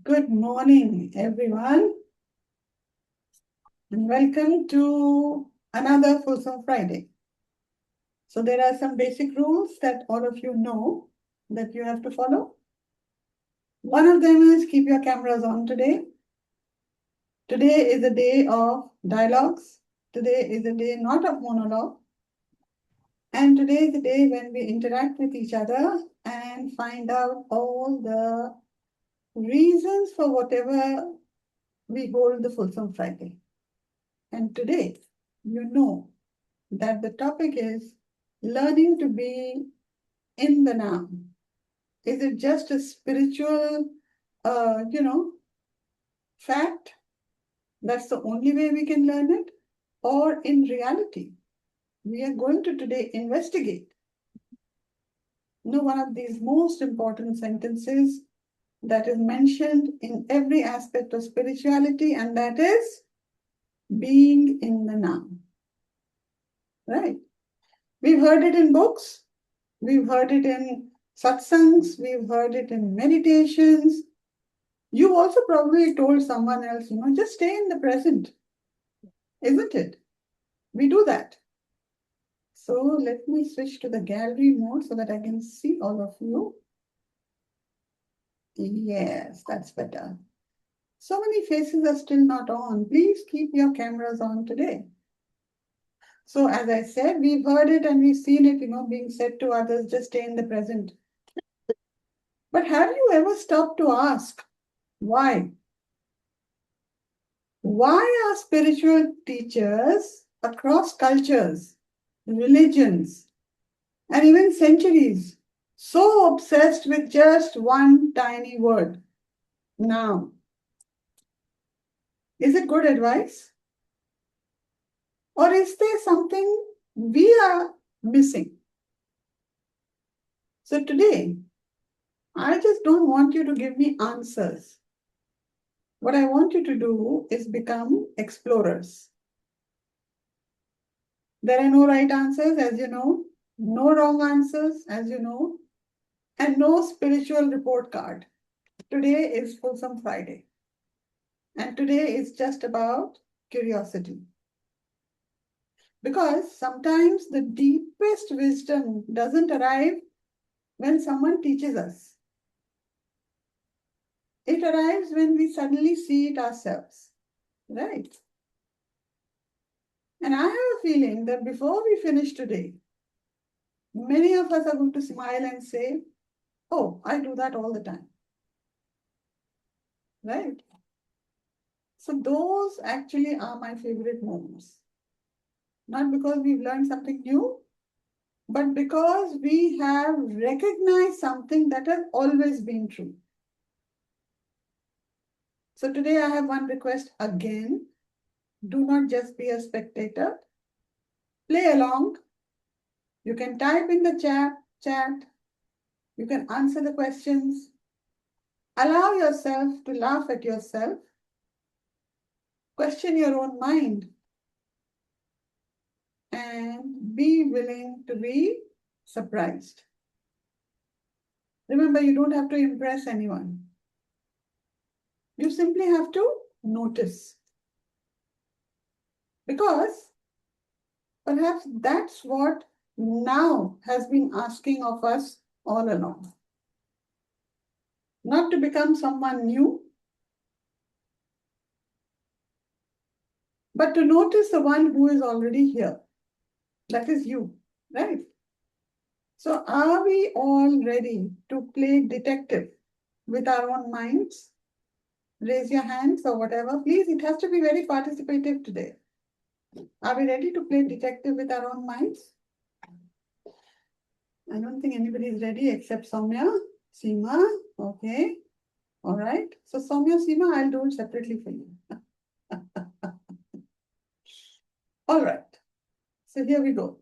Good morning, everyone, and welcome to another Fulsome Friday. So there are some basic rules that all of you know that you have to follow. One of them is keep your cameras on today. Today is a day of dialogues. Today is a day not of monologue. And today is the day when we interact with each other and find out all the reasons for whatever we hold the Fulsome Friday. And today, you know that the topic is learning to be in the now. Is it just a spiritual, uh, you know, fact? That's the only way we can learn it? Or in reality, we are going to today investigate one of these most important sentences that is mentioned in every aspect of spirituality, and that is being in the now. Right? We've heard it in books, we've heard it in satsangs, we've heard it in meditations. You also probably told someone else, just stay in the present, isn't it? We do that. So let me switch to the gallery mode so that I can see all of you. Yes, that's better. So many faces are still not on. Please keep your cameras on today. So as I said, we've heard it and we've seen it, being said to others, just stay in the present. But have you ever stopped to ask why? Why are spiritual teachers across cultures, religions, and even centuries so obsessed with just one tiny word? Now, is it good advice? Or is there something we are missing? So today, I just don't want you to give me answers. What I want you to do is become explorers. There are no right answers, as you know, no wrong answers, as you know, and no spiritual report card. Today is Fulsome Friday. And today is just about curiosity. Because sometimes the deepest wisdom doesn't arrive when someone teaches us. It arrives when we suddenly see it ourselves, right? And I have a feeling that before we finish today, many of us are going to smile and say, oh, I do that all the time, right? So those actually are my favorite moments. Not because we've learned something new, but because we have recognized something that has always been true. So today I have one request again. Do not just be a spectator. Play along. You can type in the chat. You can answer the questions. Allow yourself to laugh at yourself. Question your own mind. And be willing to be surprised. Remember, you don't have to impress anyone. You simply have to notice. Because perhaps that's what now has been asking of us all along. Not to become someone new, but to notice the one who is already here. That is you, right? So are we all ready to play detective with our own minds? Raise your hands or whatever. Please, it has to be very participative today. Are we ready to play detective with our own minds? I don't think anybody is ready except Soumya, Seema. Okay. All right. So Soumya, Seema, I'll do it separately for you. All right. So here we go.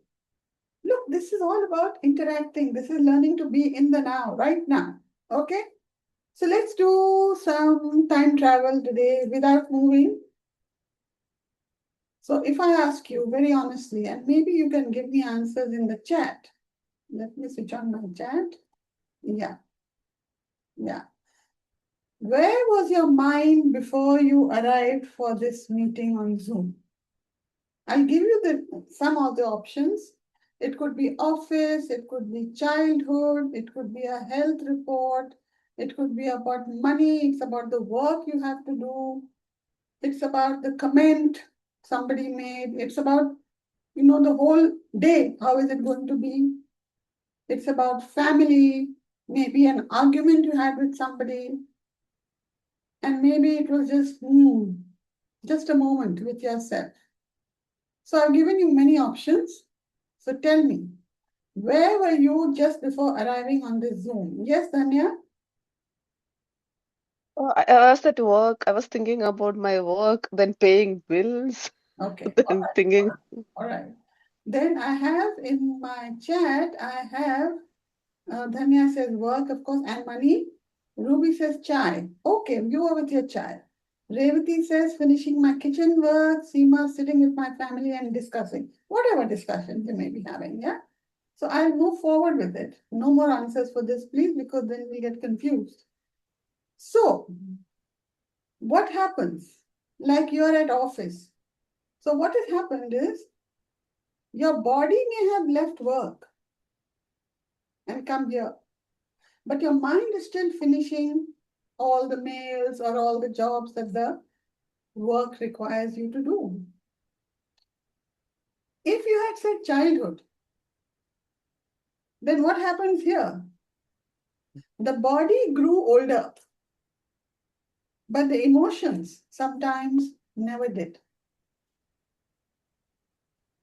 Look, this is all about interacting. This is learning to be in the now, right now. Okay. So let's do some time travel today without moving. So if I ask you very honestly, and maybe you can give me answers in the chat. Let me switch on my chat. Yeah. Where was your mind before you arrived for this meeting on Zoom? I'll give you some of the options. It could be office, it could be childhood, it could be a health report, it could be about money, it's about the work you have to do, it's about the comment somebody made, it's about, the whole day, how is it going to be? It's about family, maybe an argument you had with somebody, and maybe it was just a moment with yourself. So I've given you many options. So tell me, where were you just before arriving on this Zoom? Yes, Danya? Oh, I was at work. I was thinking about my work, then paying bills, Okay, all then right, all thinking, right, all right. Then I have in my chat, I have Dhanya says work, of course, and money. Ruby says chai. Okay, you are with your chai. Revati says finishing my kitchen work. Seema sitting with my family and discussing whatever discussions you may be having. Yeah. So I'll move forward with it. No more answers for this, please, because then we get confused. So what happens? Like you're at office. So what has happened is your body may have left work and come here, but your mind is still finishing all the mails or all the jobs that the work requires you to do. If you had said childhood, then what happens here? The body grew older, but the emotions sometimes never did.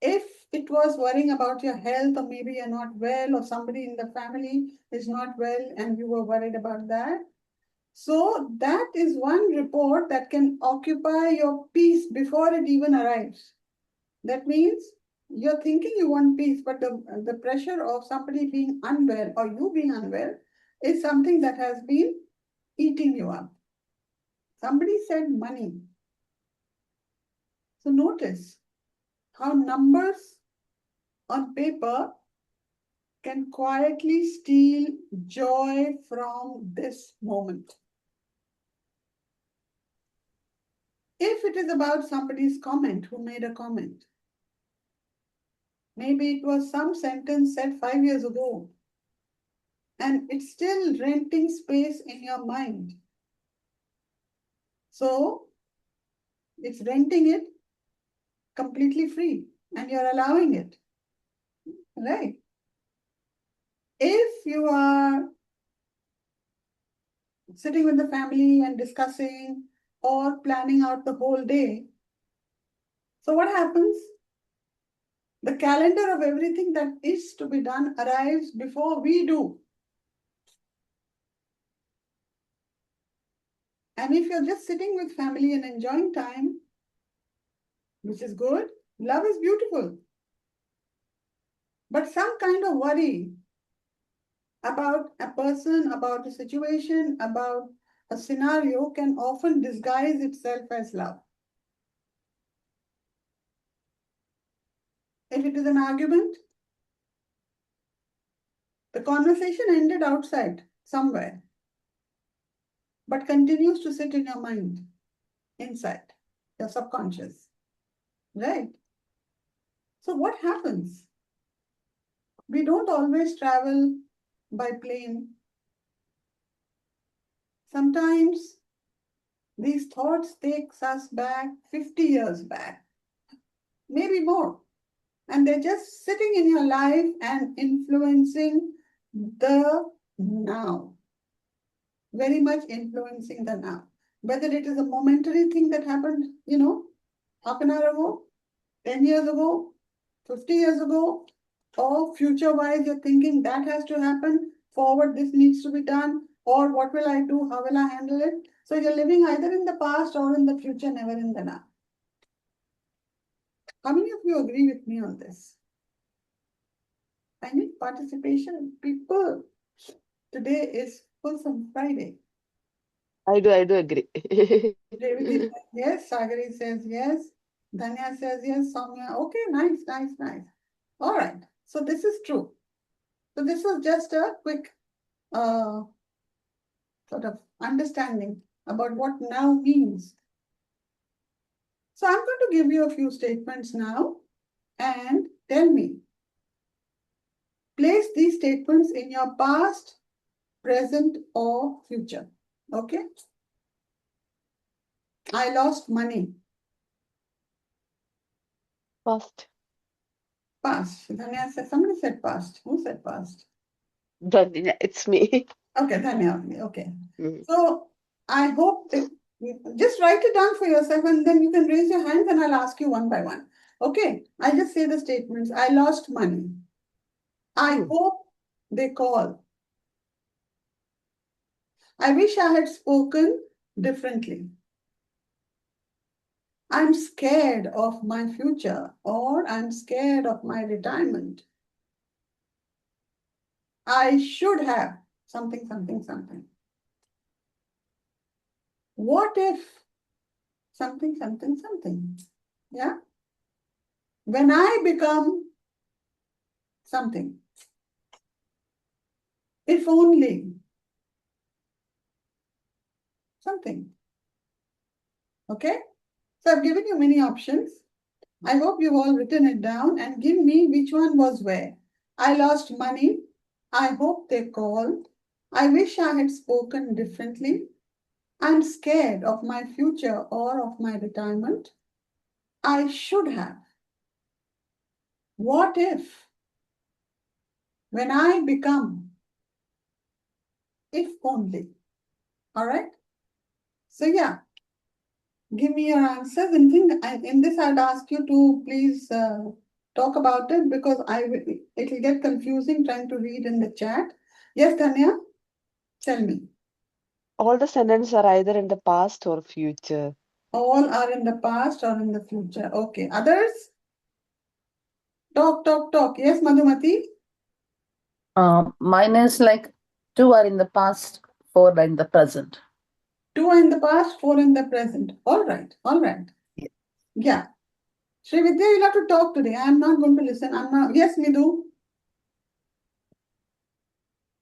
If it was worrying about your health, or maybe you're not well, or somebody in the family is not well, and you were worried about that, so that is one report that can occupy your peace before it even arrives. That means you're thinking you want peace, but the pressure of somebody being unwell or you being unwell is something that has been eating you up. Somebody said money. So notice how numbers on paper can quietly steal joy from this moment. If it is about somebody's comment who made a comment, maybe it was some sentence said 5 years ago, and it's still renting space in your mind. So it's renting it completely free and you're allowing it, right? If you are sitting with the family and discussing or planning out the whole day, so what happens? The calendar of everything that is to be done arrives before we do. And if you're just sitting with family and enjoying time, which is good, love is beautiful. But some kind of worry about a person, about a situation, about a scenario can often disguise itself as love. If it is an argument, the conversation ended outside somewhere, but continues to sit in your mind, inside your subconscious, right? So, what happens? We don't always travel by plane. Sometimes these thoughts takes us back 50 years back, maybe more. And they're just sitting in your life and influencing the now, very much influencing the now. Whether it is a momentary thing that happened, half an hour ago, 10 years ago, 50 years ago, or future wise, you're thinking that has to happen, forward, this needs to be done, or what will I do, how will I handle it? So you're living either in the past or in the future, never in the now. How many of you agree with me on this? I need participation. People, today is Fulsome Friday. I do agree. Revati says yes. Sagari says yes. Dhanya says yes. Soumya. Okay, nice, nice, nice. All right. So this is true. So this was just a quick sort of understanding about what now means. So I'm going to give you a few statements now and tell me. Place these statements in your past, present, or future. Okay? I lost money. Past. Past. Dhanya said, somebody said past. Who said past? Dhanya, it's me. Okay, Dhanya. Okay. Mm. So I hope just write it down for yourself and then you can raise your hands and I'll ask you one by one. Okay. I just say the statements. I lost money. I hope they call. I wish I had spoken differently. I'm scared of my future or I'm scared of my retirement. I should have something, something, something. What if something, something, something? Yeah. When I become something, if only something. Okay. So I've given you many options. I hope you've all written it down and give me which one was where. I lost money. I hope they called. I wish I had spoken differently. I'm scared of my future or of my retirement. I should have. What if? When I become? If only. All right? So yeah, give me your answers. In this, I'd ask you to please talk about it because it'll get confusing trying to read in the chat. Yes, Tanya, tell me. All the sentences are either in the past or future. All are in the past or in the future. Okay. Others? Talk, talk, talk. Yes, Madhumati? Mine is like 2 are in the past, 4 are in the present. 2 are in the past, 4 in the present. All right. All right. Yeah. Srividya, you'll have to talk today. I'm not going to listen. I'm not. Yes, Midhu.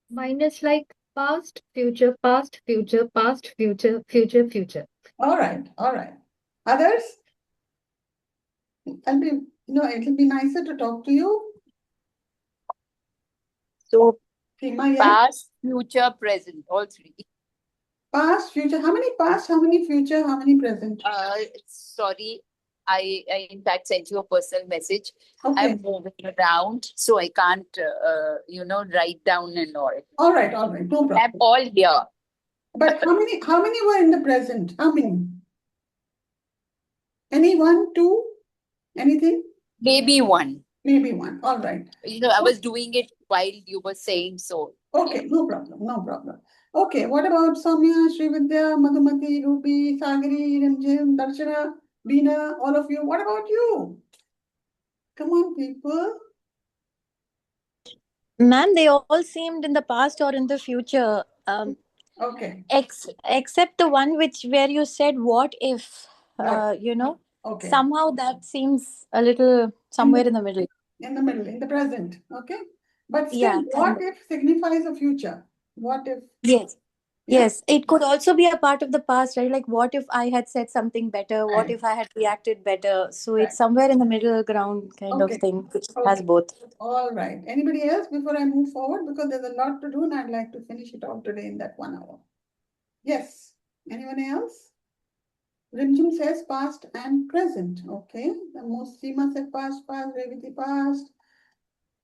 Mine is like past, future, past, future, past, future, future, future. All right. All right. Others? It'll be nicer to talk to you. So Seema, yes? past, future, present, all three. Past, future. How many past, how many future, how many present? Sorry, I in fact sent you a personal message. Okay. I'm moving around, so I can't, write down and all. All right. No problem. I'm all here. But how many were in the present? How many? Any one, two? Anything? Maybe one. Maybe one. All right. I was doing it while you were saying so. Okay, yeah. no problem. Okay, what about Soumya, Srividya, Madhumati, Ruby, Sagari, Rimjim, Darshana, Beena, all of you? What about you? Come on, people. Ma'am, they all seemed in the past or in the future. Okay. Except the one where you said what if, Okay. somehow that seems a little somewhere in the middle. In the middle, in the present. Okay. But still, Yeah, what if signifies a future? What if? Yes. Yeah? Yes, it could also be a part of the past, right? Like, what if I had said something better? What Right. if I had reacted better? So Right. it's somewhere in the middle ground kind of Okay. thing, which Okay. has both. All right. Anybody else before I move forward? Because there's a lot to do and I'd like to finish it all today in that 1 hour. Yes. Anyone else? Rimjum says past and present. Okay. The most Seema said past, Revati past.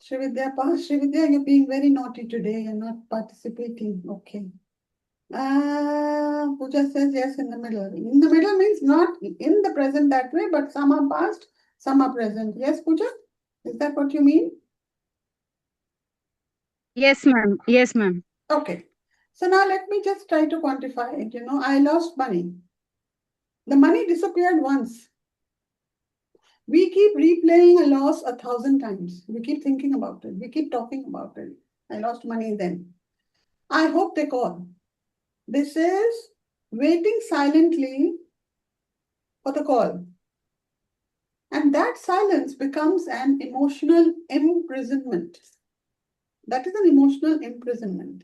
Srividya past. Srividya, you're being very naughty today. You're not participating. Okay. Pooja says yes in the middle. In the middle means not in the present that way, but some are past, some are present. Yes, Pooja? Is that what you mean? Yes, ma'am. Yes, ma'am. Okay. So now let me just try to quantify it. I lost money. The money disappeared once. We keep replaying a loss 1,000 times. We keep thinking about it. We keep talking about it. I lost money then. I hope they call. This is waiting silently for the call. And that silence becomes an emotional imprisonment. That is an emotional imprisonment.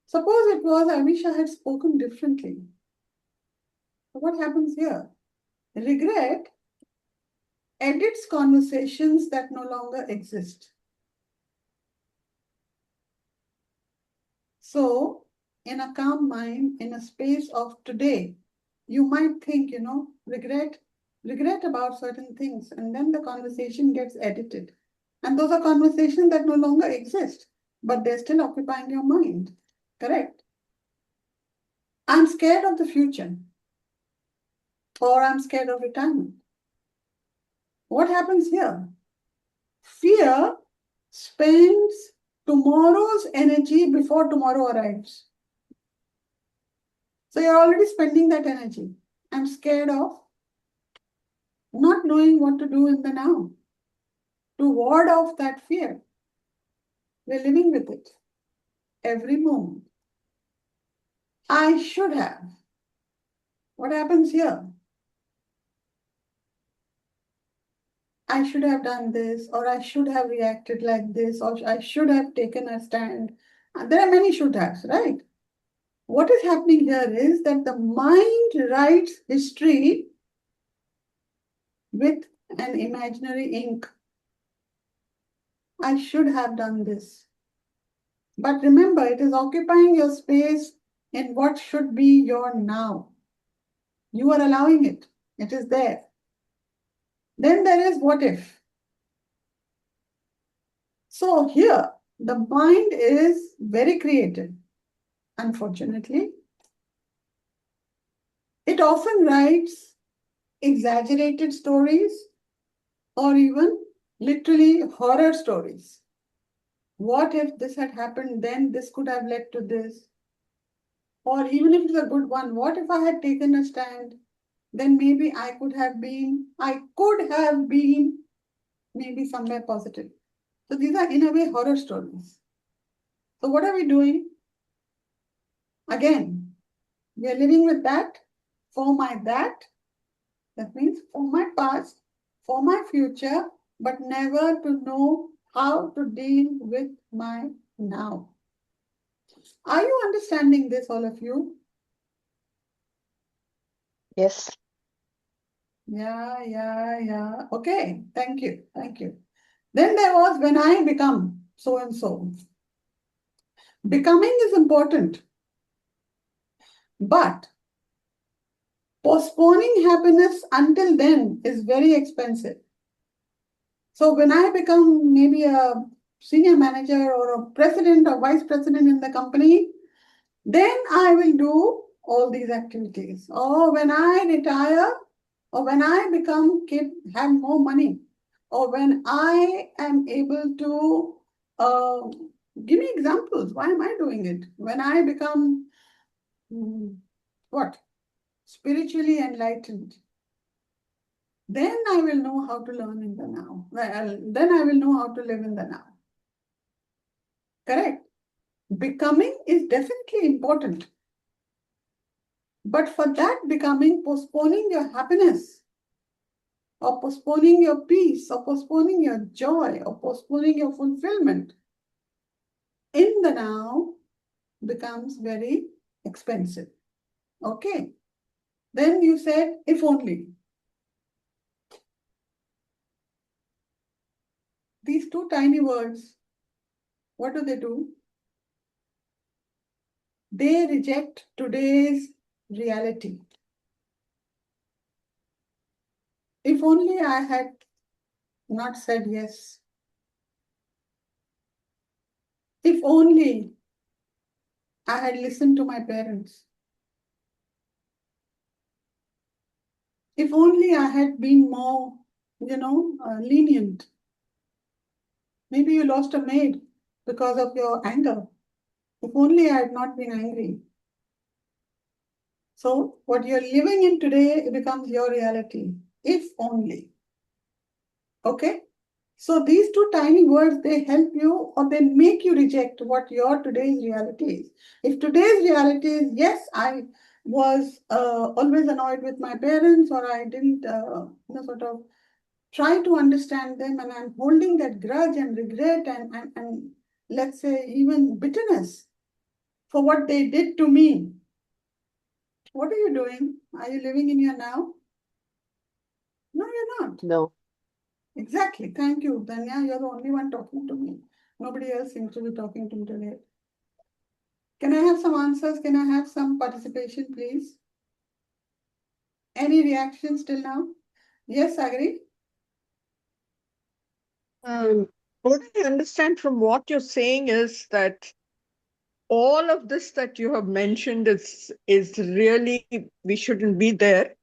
Suppose it was, I wish I had spoken differently. What happens here? Regret edits conversations that no longer exist. So, in a calm mind, in a space of today, you might think, regret about certain things, and then the conversation gets edited. And those are conversations that no longer exist, but they're still occupying your mind. Correct? I'm scared of the future, or I'm scared of retirement. What happens here? Fear spends tomorrow's energy before tomorrow arrives. So you're already spending that energy. I'm scared of not knowing what to do in the now. To ward off that fear, we're living with it every moment. I should have. What happens here? I should have done this, or I should have reacted like this, or I should have taken a stand. There are many should haves, right? What is happening here is that the mind writes history with an imaginary ink. I should have done this. But remember, it is occupying your space in what should be your now. You are allowing it. It is there. Then there is what if. So here, the mind is very creative. Unfortunately, it often writes exaggerated stories or even literally horror stories. What if this had happened, then this could have led to this? Or even if it's a good one, what if I had taken a stand? Then maybe I could have been maybe somewhere positive. So these are in a way horror stories. So what are we doing? Again, we are living with that, for my that. That means for my past, for my future, but never to know how to deal with my now. Are you understanding this, all of you? Yes. Yeah. Okay, thank you. Then there was when I become so and so. Becoming is important, but postponing happiness until then is very expensive. So when I become maybe a senior manager or a president or vice president in the company, then I will do all these activities. Or when I retire, or when I have more money, or when I am able to give me examples. Why am I doing it? When I become what? Spiritually enlightened, then I will know how to learn in the now. Then I will know how to live in the now. Correct? Becoming is definitely important. But for that becoming, postponing your happiness, or postponing your peace, or postponing your joy, or postponing your fulfillment in the now becomes very expensive. Okay. Then you said, if only. These two tiny words, what do? They reject today's reality. If only I had not said yes. If only I had listened to my parents. If only I had been more, lenient. Maybe you lost a maid because of your anger. If only I had not been angry. So what you're living in today becomes your reality. If only. Okay? So these two tiny words, they help you or they make you reject what your today's reality is. If today's reality is, yes, I was always annoyed with my parents, or I didn't sort of try to understand them, and I'm holding that grudge and regret and let's say even bitterness, for what they did to me. What are you doing? Are you living in your now? No, you're not. No. Exactly. Thank you, Danya. You're the only one talking to me. Nobody else seems to be talking to me today. Can I have some answers? Can I have some participation, please? Any reactions till now? Yes, Agri? What I understand from what you're saying is that all of this that you have mentioned is really, we shouldn't be there,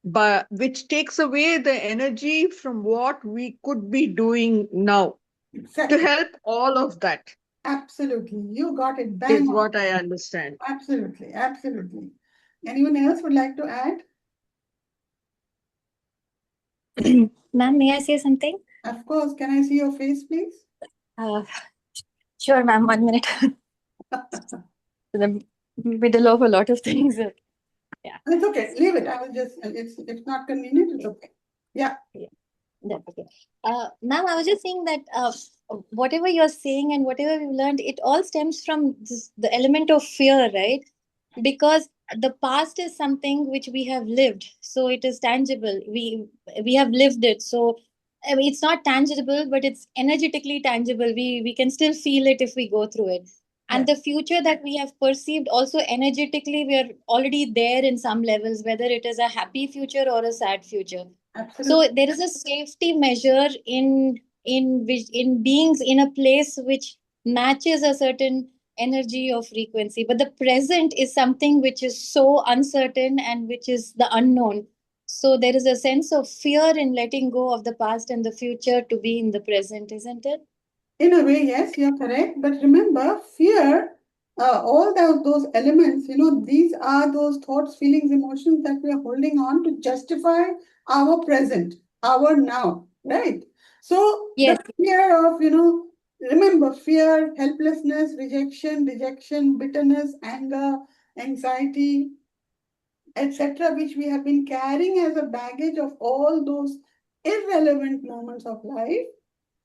but which takes away the energy from what we could be doing now to Exactly. help all of that, Absolutely. You got it. Bang is on. what I understand. Absolutely. Absolutely. Anyone else would like to add? Ma'am, may I say something? Of course. Can I see your face, please? Uh, sure, ma'am. 1 minute. In the middle of a lot of things. Yeah. It's okay. Leave it. I will just, it's not convenient. It's okay. Yeah. That's okay. Ma'am, I was just saying that whatever you're saying and whatever we've learned, it all stems from the element of fear, right? Because the past is something which we have lived, so it is tangible. We have lived it, so I mean, it's not tangible, but it's energetically tangible. We can still feel it if we go through it. And the future that we have perceived also energetically, we are already there in some levels, whether it is a happy future or a sad future. Absolutely. So there is a safety measure in beings in a place which matches a certain energy or frequency. But the present is something which is so uncertain and which is the unknown. So there is a sense of fear in letting go of the past and the future to be in the present, isn't it? In a way, yes, you're correct. But remember, fear, all those elements, these are those thoughts, feelings, emotions that we are holding on to justify our present, our now, right? So Yes. the fear of, remember, fear, helplessness, rejection, bitterness, anger, anxiety, etc., which we have been carrying as a baggage of all those irrelevant moments of life,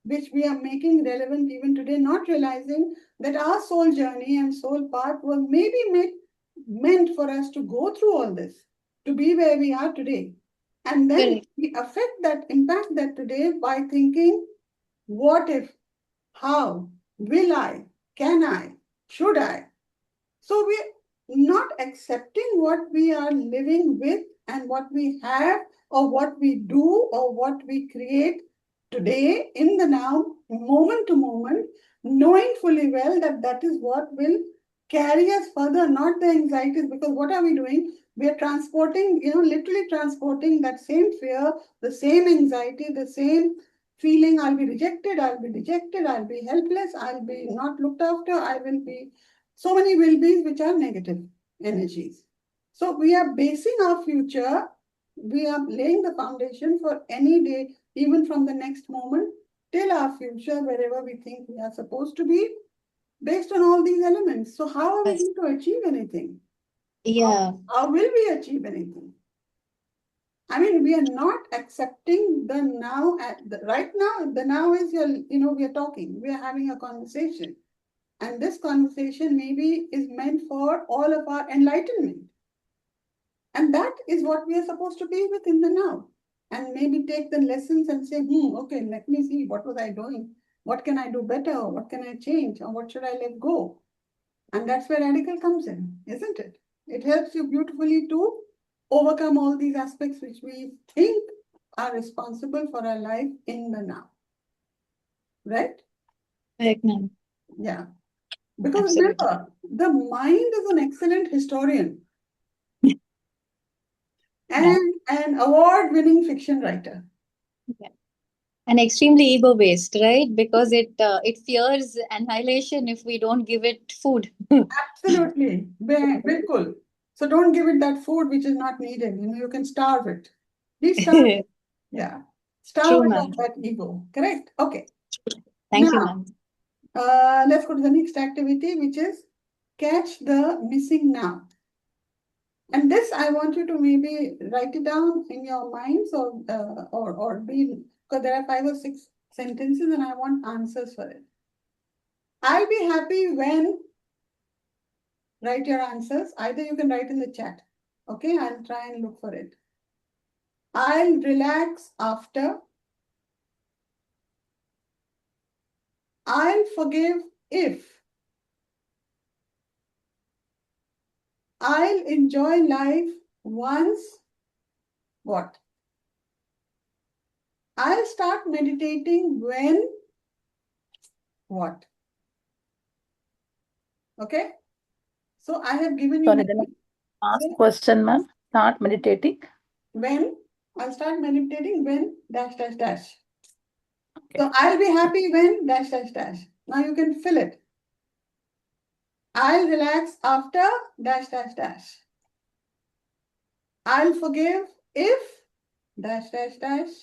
which we are making relevant even today, not realizing that our soul journey and soul path was maybe meant for us to go through all this, to be where we are today. And then Correct. we impact that today by thinking, what if, how, will I, can I, should I? So we're not accepting what we are living with and what we have or what we do or what we create today in the now, moment to moment, knowing fully well that that is what will carry us further, not the anxieties. Because what are we doing? We are transporting, literally transporting that same fear, the same anxiety, the same feeling. I'll be rejected, I'll be dejected, I'll be helpless, I'll be not looked after, I will be so many will-be's which are negative energies. So we are basing our future, we are laying the foundation for any day, even from the next moment till our future, wherever we think we are supposed to be, based on all these elements. So how are we Yes. going to achieve anything? Yeah. How will we achieve anything? I mean, we are not accepting the now. Right now, the now is we are talking, we are having a conversation. And this conversation maybe is meant for all of our enlightenment. And that is what we are supposed to be within the now. And maybe take the lessons and say, okay, let me see, what was I doing? What can I do better? What can I change? Or what should I let go? And that's where radical comes in, isn't it? It helps you beautifully to overcome all these aspects which we think are responsible for our life in the now. Right? Correct, ma'am. Yeah. Because Absolutely. remember, the mind is an excellent historian and an award-winning fiction writer. Yeah. And extremely ego based, right? Because it fears annihilation if we don't give it food. Absolutely. Bilkul. So don't give it that food which is not needed. You can starve it. Please starve it. Yeah. Starve True, it ma'am. of that ego. Correct? Okay. Thank you, Now, ma'am. let's go to the next activity, which is catch the missing now. And this, I want you to maybe write it down in your minds or be, because there are 5 or 6 sentences and I want answers for it. I'll be happy when Write your answers. Either you can write in the chat. Okay, I'll try and look for it. I'll relax after. I'll forgive if. I'll enjoy life once. What? I'll start meditating when. What? Okay. So I have given you Sorry, the last So, question, ma'am. Start meditating. when. I'll start meditating when dash dash dash. So I'll be happy when dash dash dash. Now you can fill it. I'll relax after dash dash dash. I'll forgive if dash dash dash.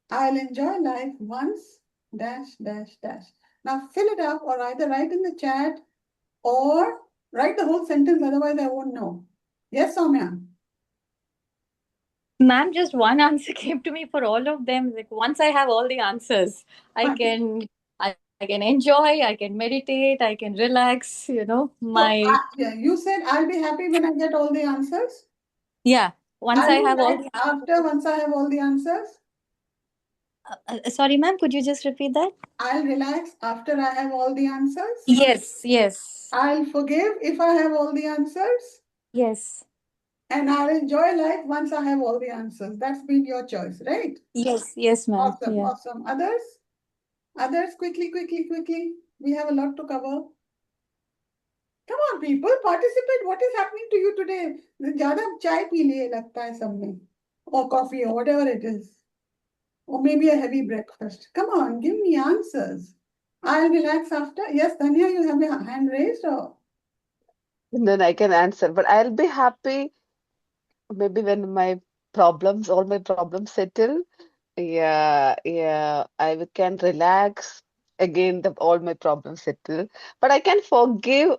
I'll enjoy life once dash dash dash. Now fill it up or either write in the chat or write the whole sentence, otherwise I won't know. Yes, Soumya? Ma'am, just one answer came to me for all of them. Like once I have all the answers, I can enjoy, I can meditate, I can relax, Yeah, you said I'll be happy when I get all the answers. Yeah, once I have all the Once I have all the answers. sorry, ma'am, could you just repeat that? I'll relax after I have all the answers. Yes. I'll forgive if I have all the answers. Yes. And I'll enjoy life once I have all the answers. That's been your choice, right? Yes, ma'am. Awesome, Yeah. awesome. Others, quickly. We have a lot to cover. Come on, people, participate. What is happening to you today? ज़्यादा चाय P लिए लगता है सबने, or coffee or whatever it is, or maybe a heavy breakfast. Come on, give me answers. I'll relax after. Yes, Tanya, you have your hand raised, or Then I can answer. But I'll be happy maybe when all my problems settle. Yeah, can relax. Again, all my problems settle. But I can forgive.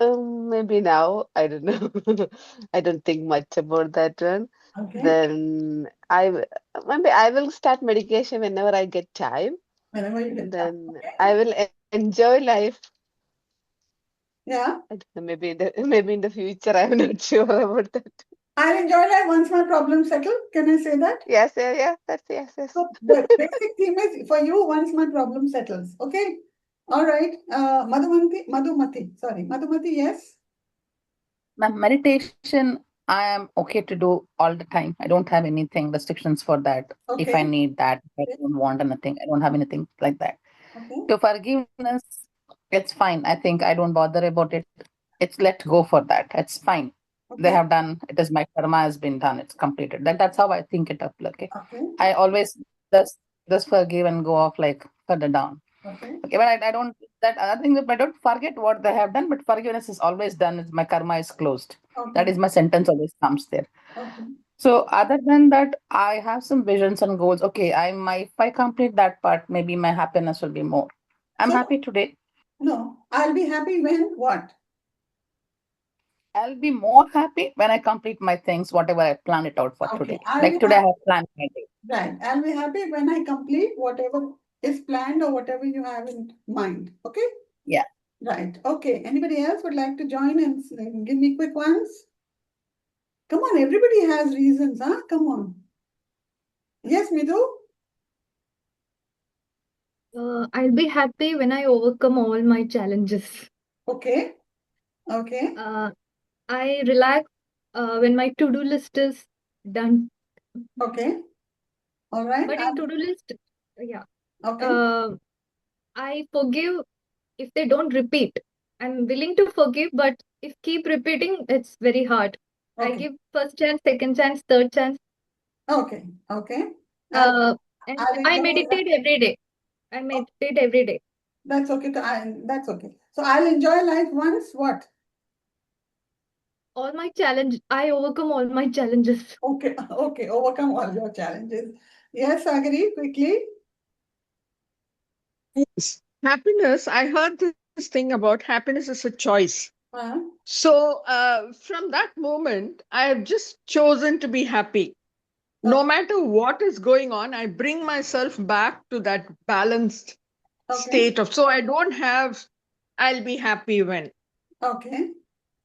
Maybe now. I don't know. I don't think much about that one. okay, Then maybe I will start medication whenever I get time. whenever you get time. Then Okay. I will enjoy life. Yeah, I don't know, maybe in the future. I'm not sure about that. I'll enjoy life once my problems settle. Can I say that? Yes, yeah. That's yes. So the basic theme is for you once my problem settles. Okay. All right. Madhumati, yes. Ma'am, meditation, I am okay to do all the time. I don't have anything restrictions for that. If I Okay. need that, if I don't want anything, I don't have anything like that. Okay. To forgiveness, it's fine. I think I don't bother about it. It's let go for that. It's fine. They Okay. have done. It is my karma has been done. It's completed. That's how I think it up. Okay. Okay. I always just forgive and go off like further down. Okay. Okay, but I don't that other thing that I don't forget what they have done, but forgiveness is always done. Is my karma is closed. That Okay. is my sentence always comes there. Okay. So other than that, I have some visions and goals. Okay, if I complete that part, maybe my happiness will be more. I'm So happy today. no, I'll be happy when what? I'll be more happy when I complete my things, whatever I plan it out for Okay. today. I'll Like be today, I happy. have planned my day. Right. I'll be happy when I complete whatever is planned or whatever you have in mind. Okay. Yeah. Right. Okay. Anybody else would like to join and give me quick ones? Come on, everybody has reasons, huh? Come on. Yes, Midhu? I'll be happy when I overcome all my challenges. Okay. Okay. I relax when my to-do list is done. Okay. All right. But in to-do list, yeah. Okay. I forgive if they don't repeat. I'm willing to forgive, but if keep repeating, it's very hard. I Okay. give first chance, second chance, third chance. Okay. Okay. And I'll I enjoy meditate every day. I meditate every day. That's okay. That's okay. So I'll enjoy life once what? All my challenge, I overcome all my challenges. Okay. Okay. Overcome all your challenges. Yes, Agri, quickly. Yes. Happiness, I heard this thing about happiness is a choice. So from that moment, I have just chosen to be happy. No matter what is going on, I bring myself back to that balanced state of, so I don't have, I'll be happy when. Okay.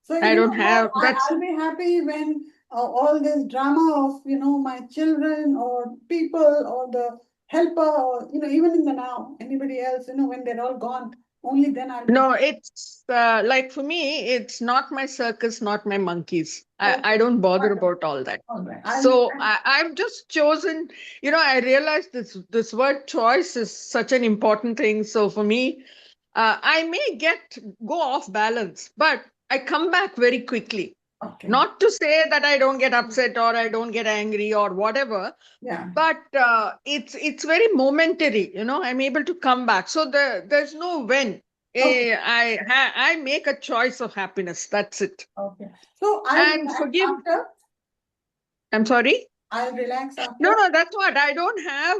So I don't have that's I'll be happy when all this drama of my children or people or the helper or even in the now anybody else when they're all gone, only then I'll be no, it's like for me, it's not my circus, not my monkeys. I okay. don't bother Wonderful. about all that. All right. So I've just chosen, I realized this word choice is such an important thing. So for me, I may go off balance, but I come back very quickly. Okay. Not to say that I don't get upset or I don't get angry or whatever, Yeah. but it's very momentary. I'm able to come back. So there's no when. Okay. I make a choice of happiness. That's it. Okay. So I'll And relax forgive. after. I'm sorry. I'll relax after. No, that's what I don't have.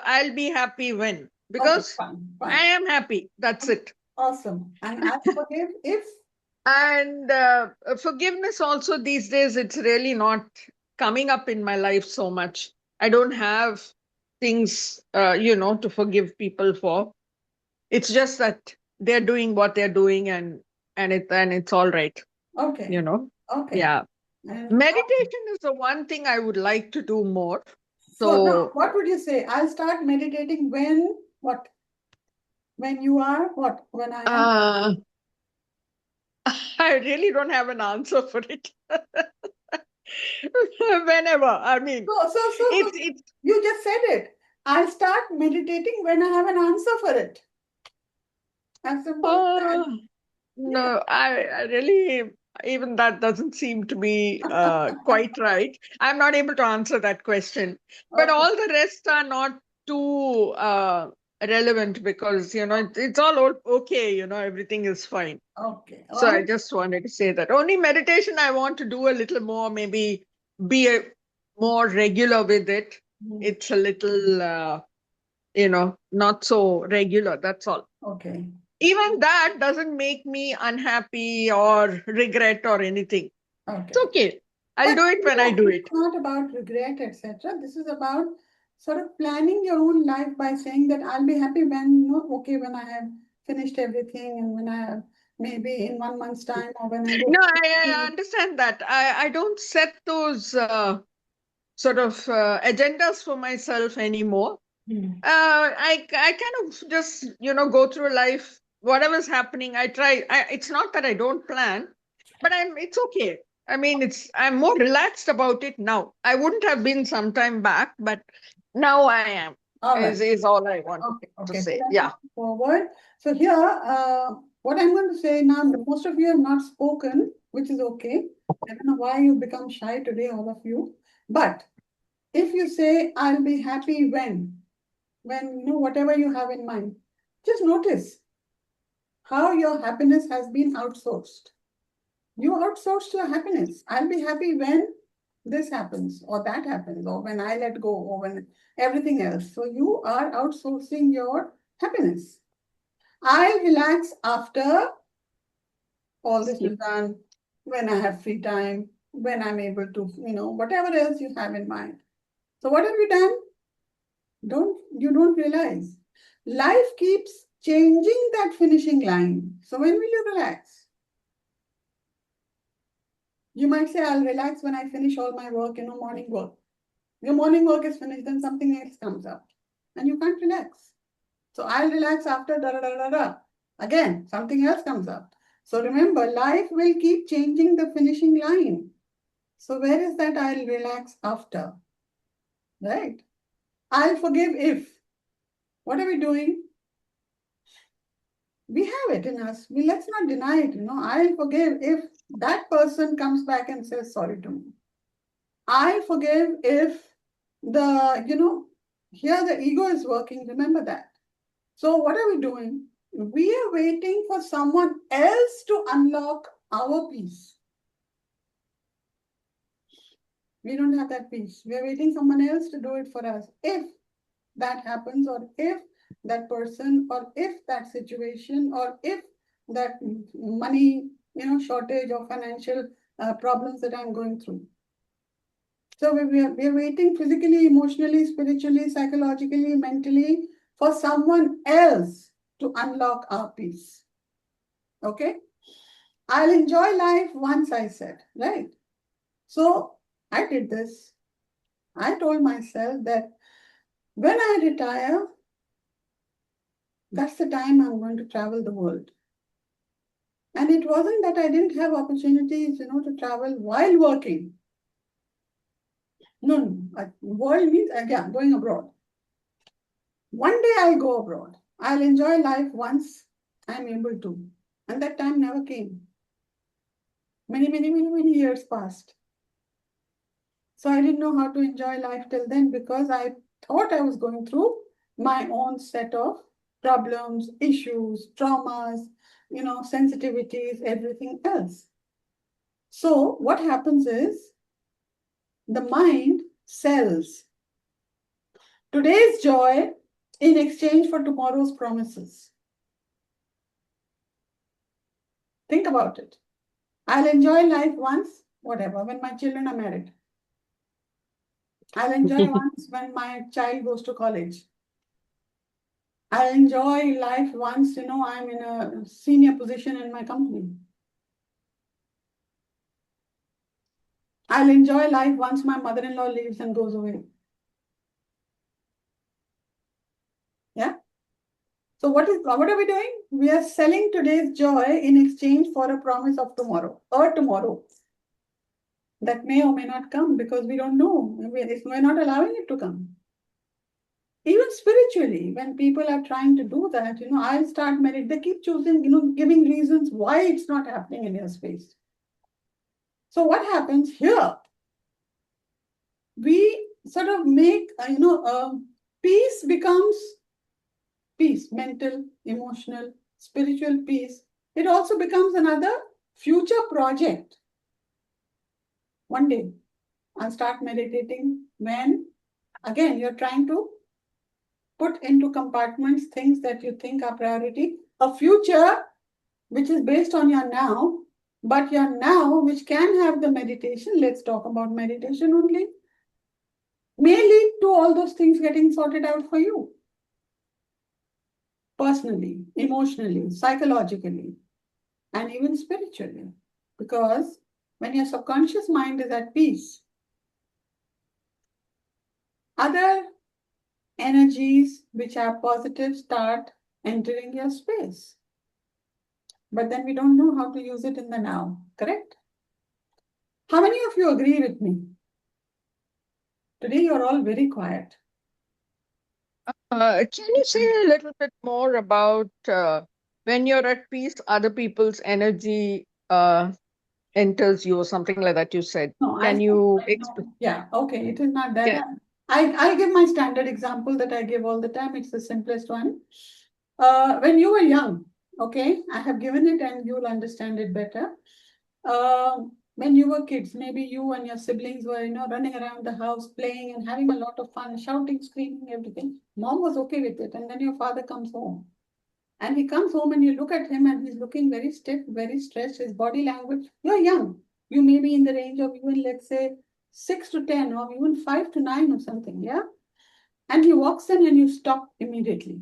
I'll be happy when Okay, because fine. I am happy. That's it. Awesome. And I'll forgive if. And forgiveness also these days, it's really not coming up in my life so much. I don't have things, to forgive people for. It's just that they're doing what they're doing and it's all right, Okay. Okay. Yeah. And Meditation is the one thing I would like to do more. so now, So what would you say? I'll start meditating when what? When you are what? When I am. I really don't have an answer for it. Whenever, I mean, So it's you just said it. I'll start meditating when I have an answer for it. As simple as that. no, I really, even that doesn't seem to be quite right. I'm not able to answer that question. But Okay. all the rest are not too relevant because, it's all okay, everything is fine. Okay. So I just wanted to say that. Only meditation, I want to do a little more, maybe be more regular with it. It's a little, not so regular. That's all. Okay. Even that doesn't make me unhappy or regret or anything. It's Okay. okay. I'll do it when I do it. It's not about regret, etc. This is about sort of planning your own life by saying that I'll be happy when, when I have finished everything and when I have maybe in 1 month's time or when I No, I understand that. I don't set those sort of agendas for myself anymore. I kind of just go through life, whatever's happening. I try. It's not that I don't plan, but it's okay. I mean, I'm more relaxed about it now. I wouldn't have been some time back, but now I am. All right. Is all I want to say. So Yeah. forward. So here, what I'm going to say now, most of you have not spoken, which is okay. I don't know why you become shy today, all of you. But if you say, I'll be happy when whatever you have in mind, just notice how your happiness has been outsourced. You outsourced your happiness. I'll be happy when this happens or that happens or when I let go or when everything else. So you are outsourcing your happiness. I'll relax after all this is done, when I have free time, when I'm able to, whatever else you have in mind. So what have you done? You don't realize. Life keeps changing that finishing line. So when will you relax? You might say, I'll relax when I finish all my work, morning work. Your morning work is finished, then something else comes up and you can't relax. So I'll relax after da da da da da. Again, something else comes up. So remember, life will keep changing the finishing line. So where is that I'll relax after? Right? I'll forgive if. What are we doing? We have it in us. Let's not deny it. I'll forgive if that person comes back and says sorry to me. I forgive if here the ego is working. Remember that. So what are we doing? We are waiting for someone else to unlock our peace. We don't have that peace. We are waiting someone else to do it for us. If that happens, or if that person, or if that situation, or if that money, shortage or financial problems that I'm going through. So we are waiting physically, emotionally, spiritually, psychologically, mentally for someone else to unlock our peace. Okay? I'll enjoy life once, I said, right? So I did this. I told myself that when I retire, that's the time I'm going to travel the world. And it wasn't that I didn't have opportunities, to travel while working. No. World means, again, going abroad. One day I'll go abroad. I'll enjoy life once I'm able to. And that time never came. Many years passed. So I didn't know how to enjoy life till then because I thought I was going through my own set of problems, issues, traumas, sensitivities, everything else. So what happens is the mind sells today's joy in exchange for tomorrow's promises. Think about it. I'll enjoy life once, whatever, when my children are married. I'll enjoy once when my child goes to college. I'll enjoy life once, I'm in a senior position in my company. I'll enjoy life once my mother-in-law leaves and goes away. Yeah? So what are we doing? We are selling today's joy in exchange for a promise of tomorrow or tomorrow. That may or may not come because we don't know. We're not allowing it to come. Even spiritually, when people are trying to do that, I'll start meditating. They keep choosing, giving reasons why it's not happening in your space. So what happens here? We sort of make, peace becomes peace, mental, emotional, spiritual peace. It also becomes another future project. One day, I'll start meditating when, again, you're trying to put into compartments things that you think are priority, a future which is based on your now, but your now, which can have the meditation, let's talk about meditation only, may lead to all those things getting sorted out for you. Personally, emotionally, psychologically, and even spiritually. Because when your subconscious mind is at peace, other energies which are positive start entering your space. But then we don't know how to use it in the now, correct? How many of you agree with me? Today you're all very quiet. Can you say a little bit more about when you're at peace, other people's energy enters you or something like that you said? No, Can you explain? yeah, okay, it is not that. Yeah. I give my standard example that I give all the time. It's the simplest one. When you were young, okay, I have given it and you'll understand it better. When you were kids, maybe you and your siblings were, running around the house, playing and having a lot of fun, shouting, screaming, everything. Mom was okay with it. And then your father comes home. And he comes home and you look at him and he's looking very stiff, very stressed, his body language. You're young. You may be in the range of even, let's say, 6 to 10 or even 5 to 9 or something, yeah? And he walks in and you stop immediately.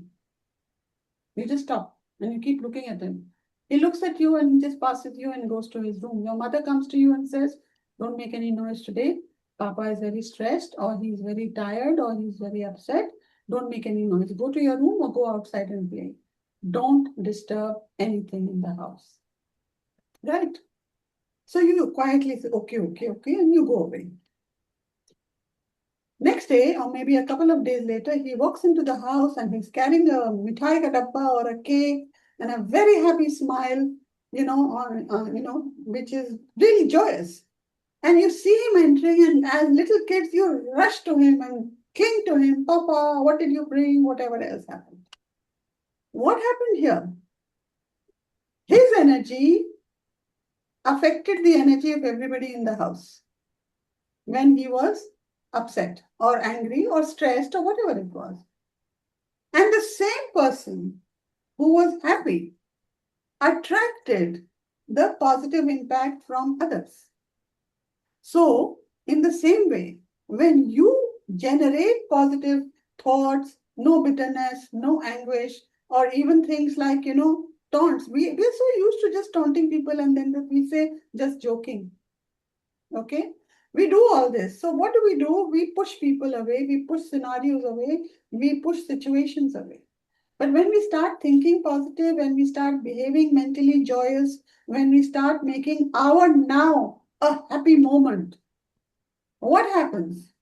You just stop and you keep looking at him. He looks at you and he just passes you and goes to his room. Your mother comes to you and says, don't make any noise today. Papa is very stressed or he's very tired or he's very upset. Don't make any noise. Go to your room or go outside and play. Don't disturb anything in the house. Right? So you quietly say, okay, and you go away. Next day, or maybe a couple of days later, he walks into the house and he's carrying a mithai ka dabba or a cake and a very happy smile, which is really joyous. And you see him entering, and as little kids, you rush to him and cling to him, Papa, what did you bring? Whatever else happened. What happened here? His energy affected the energy of everybody in the house when he was upset or angry or stressed or whatever it was. And the same person who was happy attracted the positive impact from others. So, in the same way, when you generate positive thoughts, no bitterness, no anguish, or even things like, taunts. We're so used to just taunting people and then we say just joking. Okay? We do all this. So what do? We push people away, we push scenarios away, we push situations away. But when we start thinking positive, when we start behaving mentally joyous, when we start making our now a happy moment, what happens?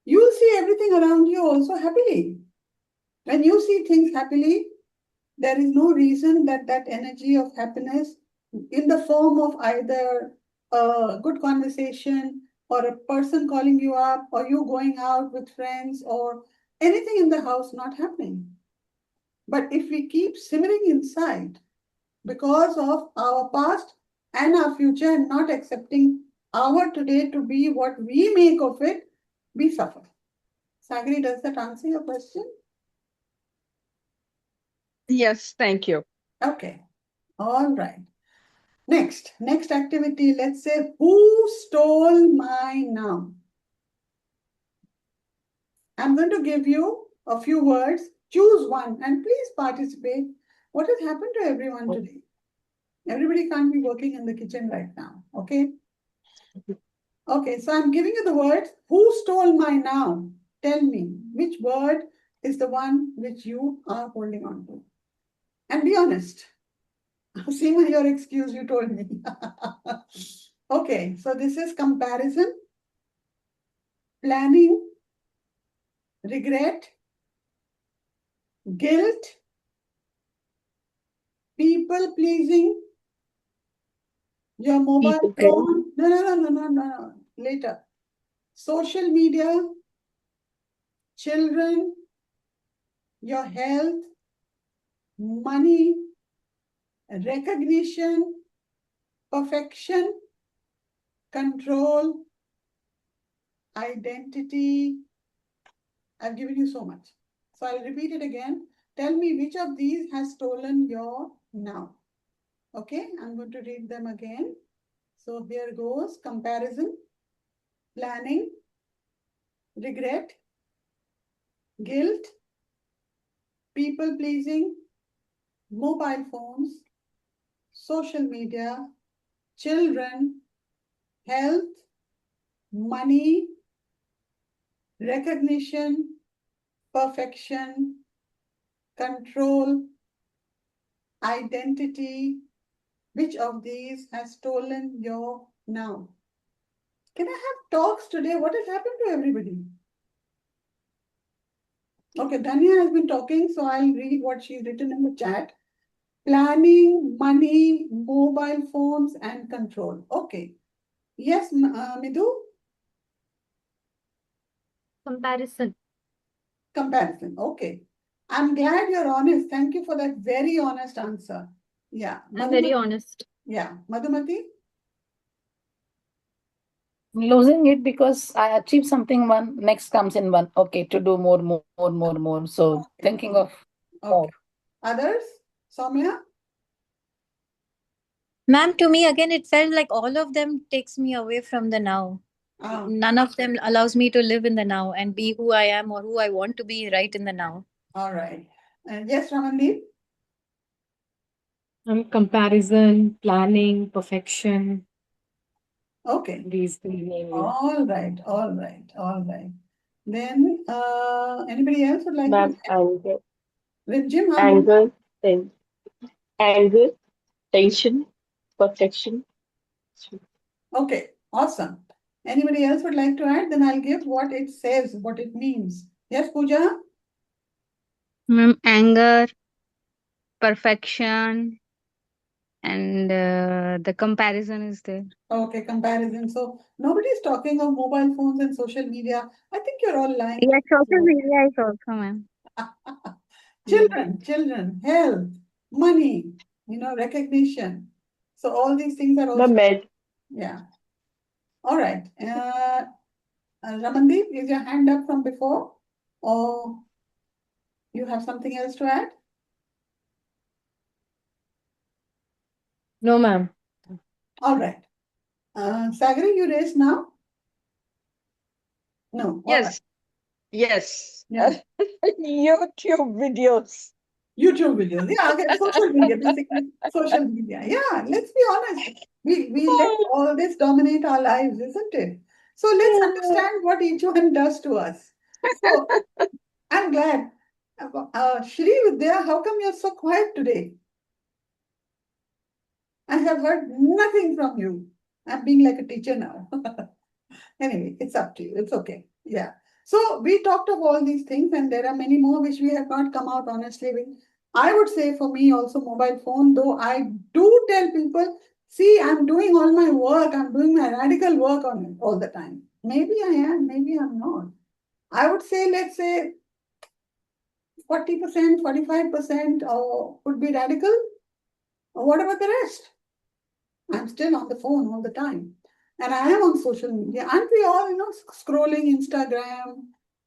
You'll see everything around you also happily. When you see things happily, there is no reason that that energy of happiness in the form of either a good conversation or a person calling you up or you going out with friends or anything in the house not happening. But if we keep simmering inside because of our past and our future and not accepting our today to be what we make of it, we suffer. Sagri, does that answer your question? Yes, thank you. Okay. All right. Next activity. Let's say, who stole my now? I'm going to give you a few words. Choose one and please participate. What has happened to everyone today? Everybody can't be working in the kitchen right now. Okay. Okay. So I'm giving you the words. Who stole my now? Tell me which word is the one which you are holding on to. And be honest. See your excuse you told me. Okay, so this is comparison, planning, regret, guilt, people pleasing, your mobile People phone. No. Later. Social media, children, your health, money, recognition, perfection, control, identity. I've given you so much. So I'll repeat it again. Tell me which of these has stolen your now. Okay, I'm going to read them again. So here goes: comparison, planning, regret, guilt, people pleasing, mobile phones, social media, children, health, money, recognition, perfection, control, identity. Which of these has stolen your now? Can I have talks today? What has happened to everybody? Okay, Dhanya has been talking, so I'll read what she's written in the chat. Planning, money, mobile phones, and control. Okay. Yes, Midhu? Comparison. Comparison. Okay. I'm glad you're honest. Thank you for that very honest answer. Yeah. I'm very honest. Yeah. Madhumati? Losing it because I achieved something one, next comes in one. Okay, to do more. So Okay. thinking of Okay. Others? Soumya? Ma'am, to me again, it felt like all of them takes me away from the now. Ah, None of them allows me to live in the now and be who I am or who I want to be right in the now. all right. Yes, Ramandeep? Comparison, planning, perfection, Okay. these three mainly. All right. Then, anybody else would like to Ma'am, say? anger, Rimjim, huh? anger, ten, anger, tension, perfection. Okay, awesome. Anybody else would like to add? Then I'll give what it says, what it means. Yes, Pooja? Ma'am, anger, perfection, and the comparison is there. Okay, comparison. So nobody's talking of mobile phones and social media. I think you're all lying. Yeah, social media is also, ma'am. Children, health, money, recognition. So all these things are also, Ma'am, yeah. All right. Ramandeep, is your hand up from before? Or you have something else to add? No, ma'am. All right. Sagri, you raised now? No. All right. Yes, yes. Yeah. YouTube videos. YouTube videos. Yeah, okay, social media, basically social media. Yeah, let's be honest. We let all this dominate our lives, isn't it? So let's understand what each one does to us. So I'm glad. Shri Vidya, how come you're so quiet today? I have heard nothing from you. I'm being like a teacher now. Anyway, it's up to you. It's okay. Yeah. So we talked of all these things, and there are many more which we have not come out honestly with. I would say for me also mobile phone, though I do tell people, see, I'm doing all my work, I'm doing my radical work on it all the time. Maybe I am, maybe I'm not. I would say, let's say 40%, 45% would be radical. What about the rest? I'm still on the phone all the time. And I am on social media. Aren't we all, scrolling Instagram?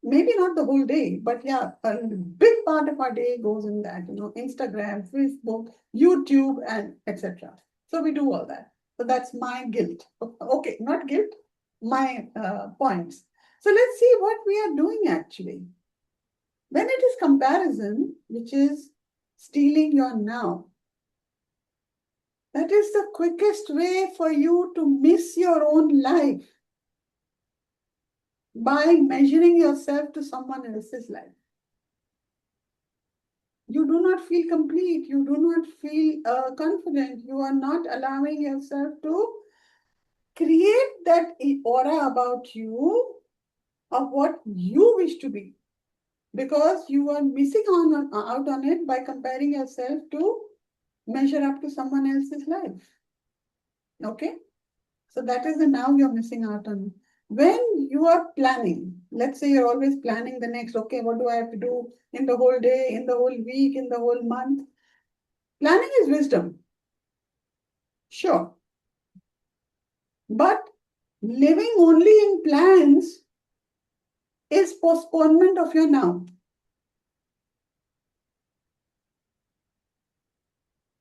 Maybe not the whole day, but yeah, a big part of our day goes in that, Instagram, Facebook, YouTube, and etc. So we do all that. So that's my guilt. Okay, not guilt, my points. So let's see what we are doing actually. When it is comparison, which is stealing your now, that is the quickest way for you to miss your own life by measuring yourself to someone else's life. You do not feel complete. You do not feel confident. You are not allowing yourself to create that aura about you of what you wish to be, because you are missing out on it by comparing yourself to measure up to someone else's life. Okay? So that is the now you're missing out on. When you are planning, let's say you're always planning the next, okay, what do I have to do in the whole day, in the whole week, in the whole month? Planning is wisdom. Sure. But living only in plans is postponement of your now.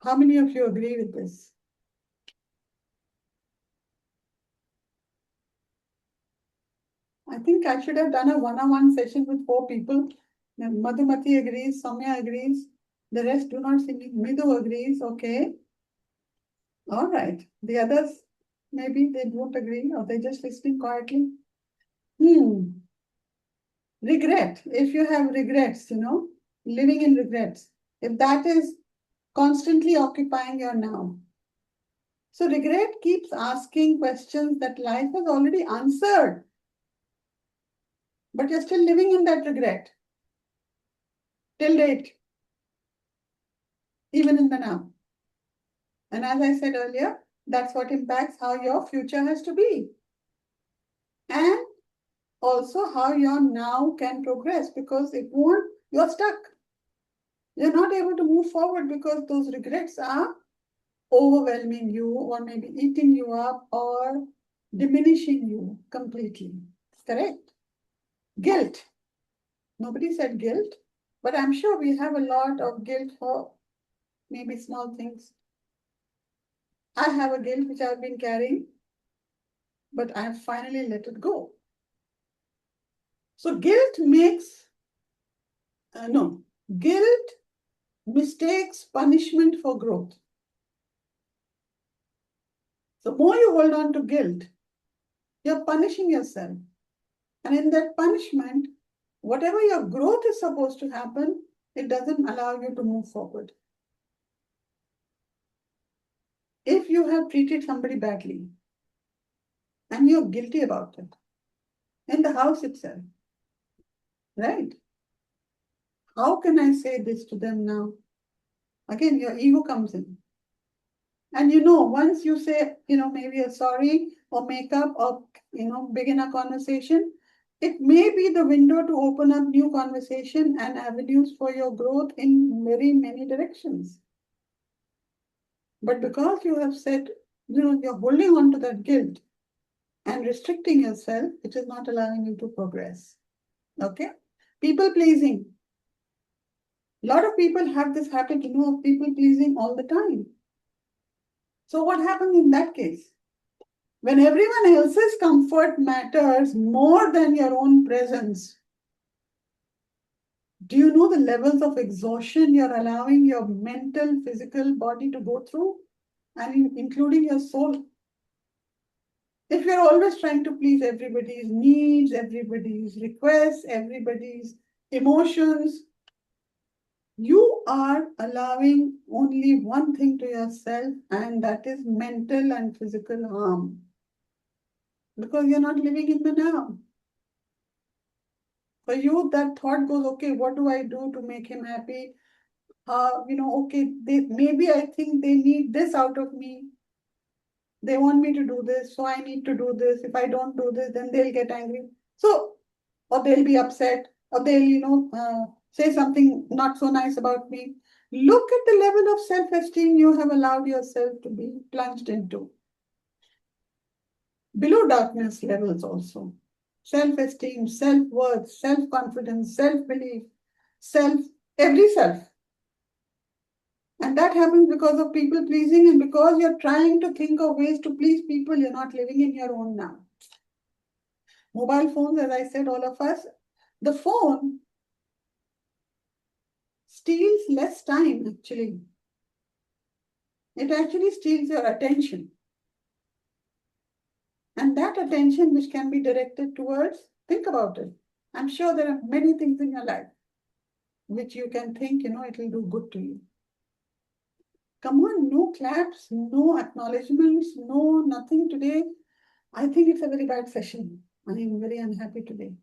How many of you agree with this? I think I should have done a one-on-one session with 4 people. Madhumati agrees, Soumya agrees. The rest do not seem. Midhu agrees, okay. All right. The others, maybe they won't agree or they're just listening quietly. Regret. If you have regrets, living in regrets, if that is constantly occupying your now. So regret keeps asking questions that life has already answered, but you're still living in that regret till date, even in the now. And as I said earlier, that's what impacts how your future has to be. And also how your now can progress, because you're stuck. You're not able to move forward because those regrets are overwhelming you or maybe eating you up or diminishing you completely. Correct? Guilt. Nobody said guilt, but I'm sure we have a lot of guilt for maybe small things. I have a guilt which I've been carrying, but I have finally let it go. So guilt guilt mistakes punishment for growth. The more you hold on to guilt, you're punishing yourself. And in that punishment, whatever your growth is supposed to happen, it doesn't allow you to move forward. If you have treated somebody badly and you're guilty about it, in the house itself, right? How can I say this to them now? Again, your ego comes in. And once you say, maybe a sorry or make up or, begin a conversation, it may be the window to open up new conversation and avenues for your growth in very many directions. But because you have said, you're holding on to that guilt and restricting yourself, it is not allowing you to progress. Okay? People pleasing. A lot of people have this habit, of people pleasing all the time. So what happens in that case? When everyone else's comfort matters more than your own presence, Do you know the levels of exhaustion you're allowing your mental, physical body to go through? And including your soul. If you're always trying to please everybody's needs, everybody's requests, everybody's emotions, you are allowing only one thing to yourself, and that is mental and physical harm. Because you're not living in the now. For you, that thought goes, okay, what do I do to make him happy? Okay, maybe I think they need this out of me. They want me to do this, so I need to do this. If I don't do this, then they'll get angry. So, or they'll be upset, or they'll, say something not so nice about me. Look at the level of self-esteem you have allowed yourself to be plunged into. Below darkness levels also. Self-esteem, self-worth, self-confidence, self-belief, every self. And that happens because of people pleasing, and because you're trying to think of ways to please people, you're not living in your own now. Mobile phones, as I said, all of us, the phone steals less time actually. It actually steals your attention. And that attention which can be directed towards, think about it. I'm sure there are many things in your life which you can think, it will do good to you. Come on, no claps, no acknowledgements, no nothing today. I think it's a very bad session. I am very unhappy today.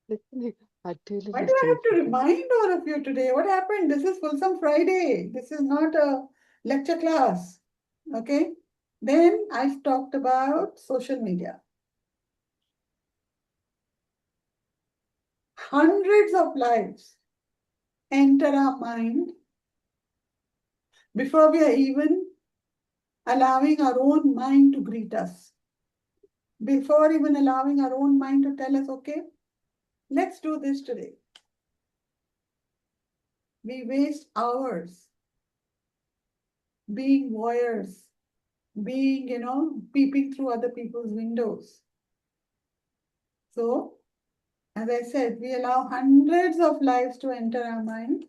Listening, actively Why do I listening. have to remind all of you today? What happened? This is Fulsome Friday. This is not a lecture class. Okay? Then I talked about social media. Hundreds of lives enter our mind before we are even allowing our own mind to greet us. Before even allowing our own mind to tell us, okay, let's do this today. We waste hours being voyeurs, being, peeping through other people's windows. So, as I said, we allow hundreds of lives to enter our mind,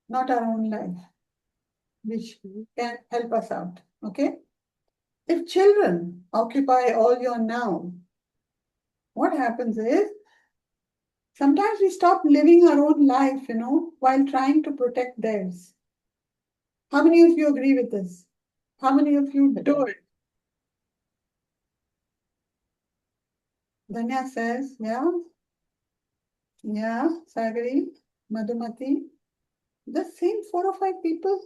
not our own life, which can help us out, okay? If children occupy all your now, what happens is, sometimes we stop living our own life, while trying to protect theirs. How many of you agree with this? How many of you do it? Danya says, yeah. Yeah, Sagari, Madhumati. The same 4 or 5 people.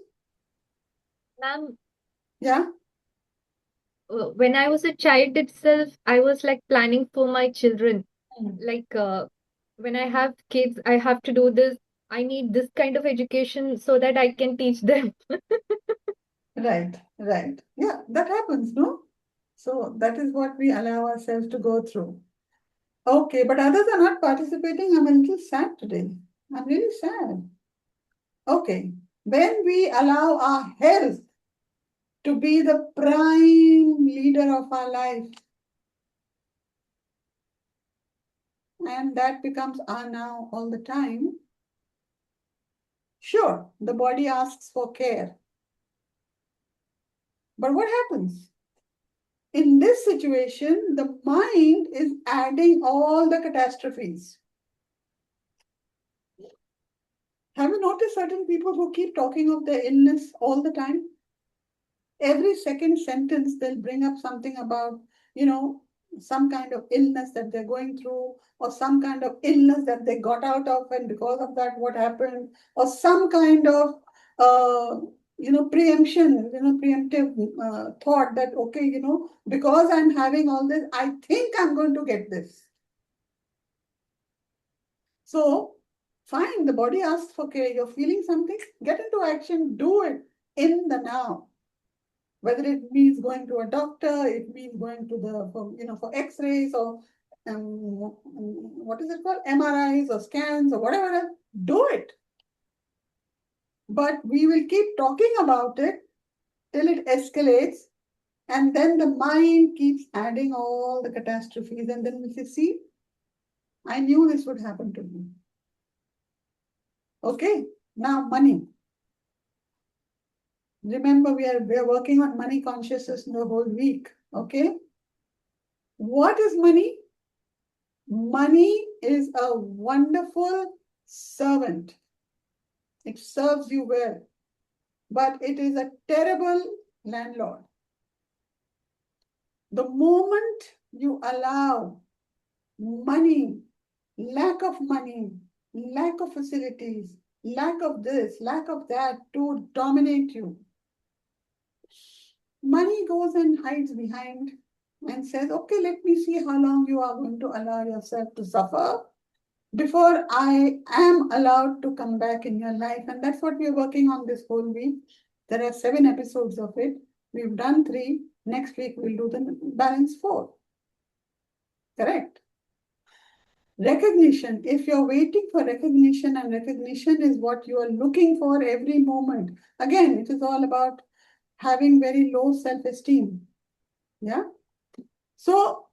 Ma'am, Yeah. when I was a child itself, I was like planning for my children. Like when I have kids, I have to do this. I need this kind of education so that I can teach them. Right. Yeah, that happens, no? So that is what we allow ourselves to go through. Okay, but others are not participating. I'm a little sad today. I'm really sad. Okay, when we allow our health to be the prime leader of our life, and that becomes our now all the time, sure, the body asks for care. But what happens? In this situation, the mind is adding all the catastrophes. Have you noticed certain people who keep talking of their illness all the time? Every second sentence, they'll bring up something about, some kind of illness that they're going through, or some kind of illness that they got out of, and because of that, what happened, or some kind of, preemptive thought that, okay, because I'm having all this, I think I'm going to get this. So, fine, the body asks for care, you're feeling something, get into action, do it in the now. Whether it means going to a doctor, it means going to for X-rays or what is it called, MRIs or scans or whatever else, do it. But we will keep talking about it till it escalates, and then the mind keeps adding all the catastrophes, and then we say, see, I knew this would happen to me. Okay, now money. Remember, we are working on money consciousness the whole week. Okay, what is money? Money is a wonderful servant. It serves you well, but it is a terrible landlord. The moment you allow money, lack of facilities, lack of this, lack of that to dominate you, money goes and hides behind and says, okay, let me see how long you are going to allow yourself to suffer before I am allowed to come back in your life. And that's what we're working on this whole week. There are 7 episodes of it. We've done 3. Next week, we'll do the balance 4. Correct? Recognition. If you're waiting for recognition, and recognition is what you are looking for every moment. Again, it is all about having very low self-esteem. Yeah? So,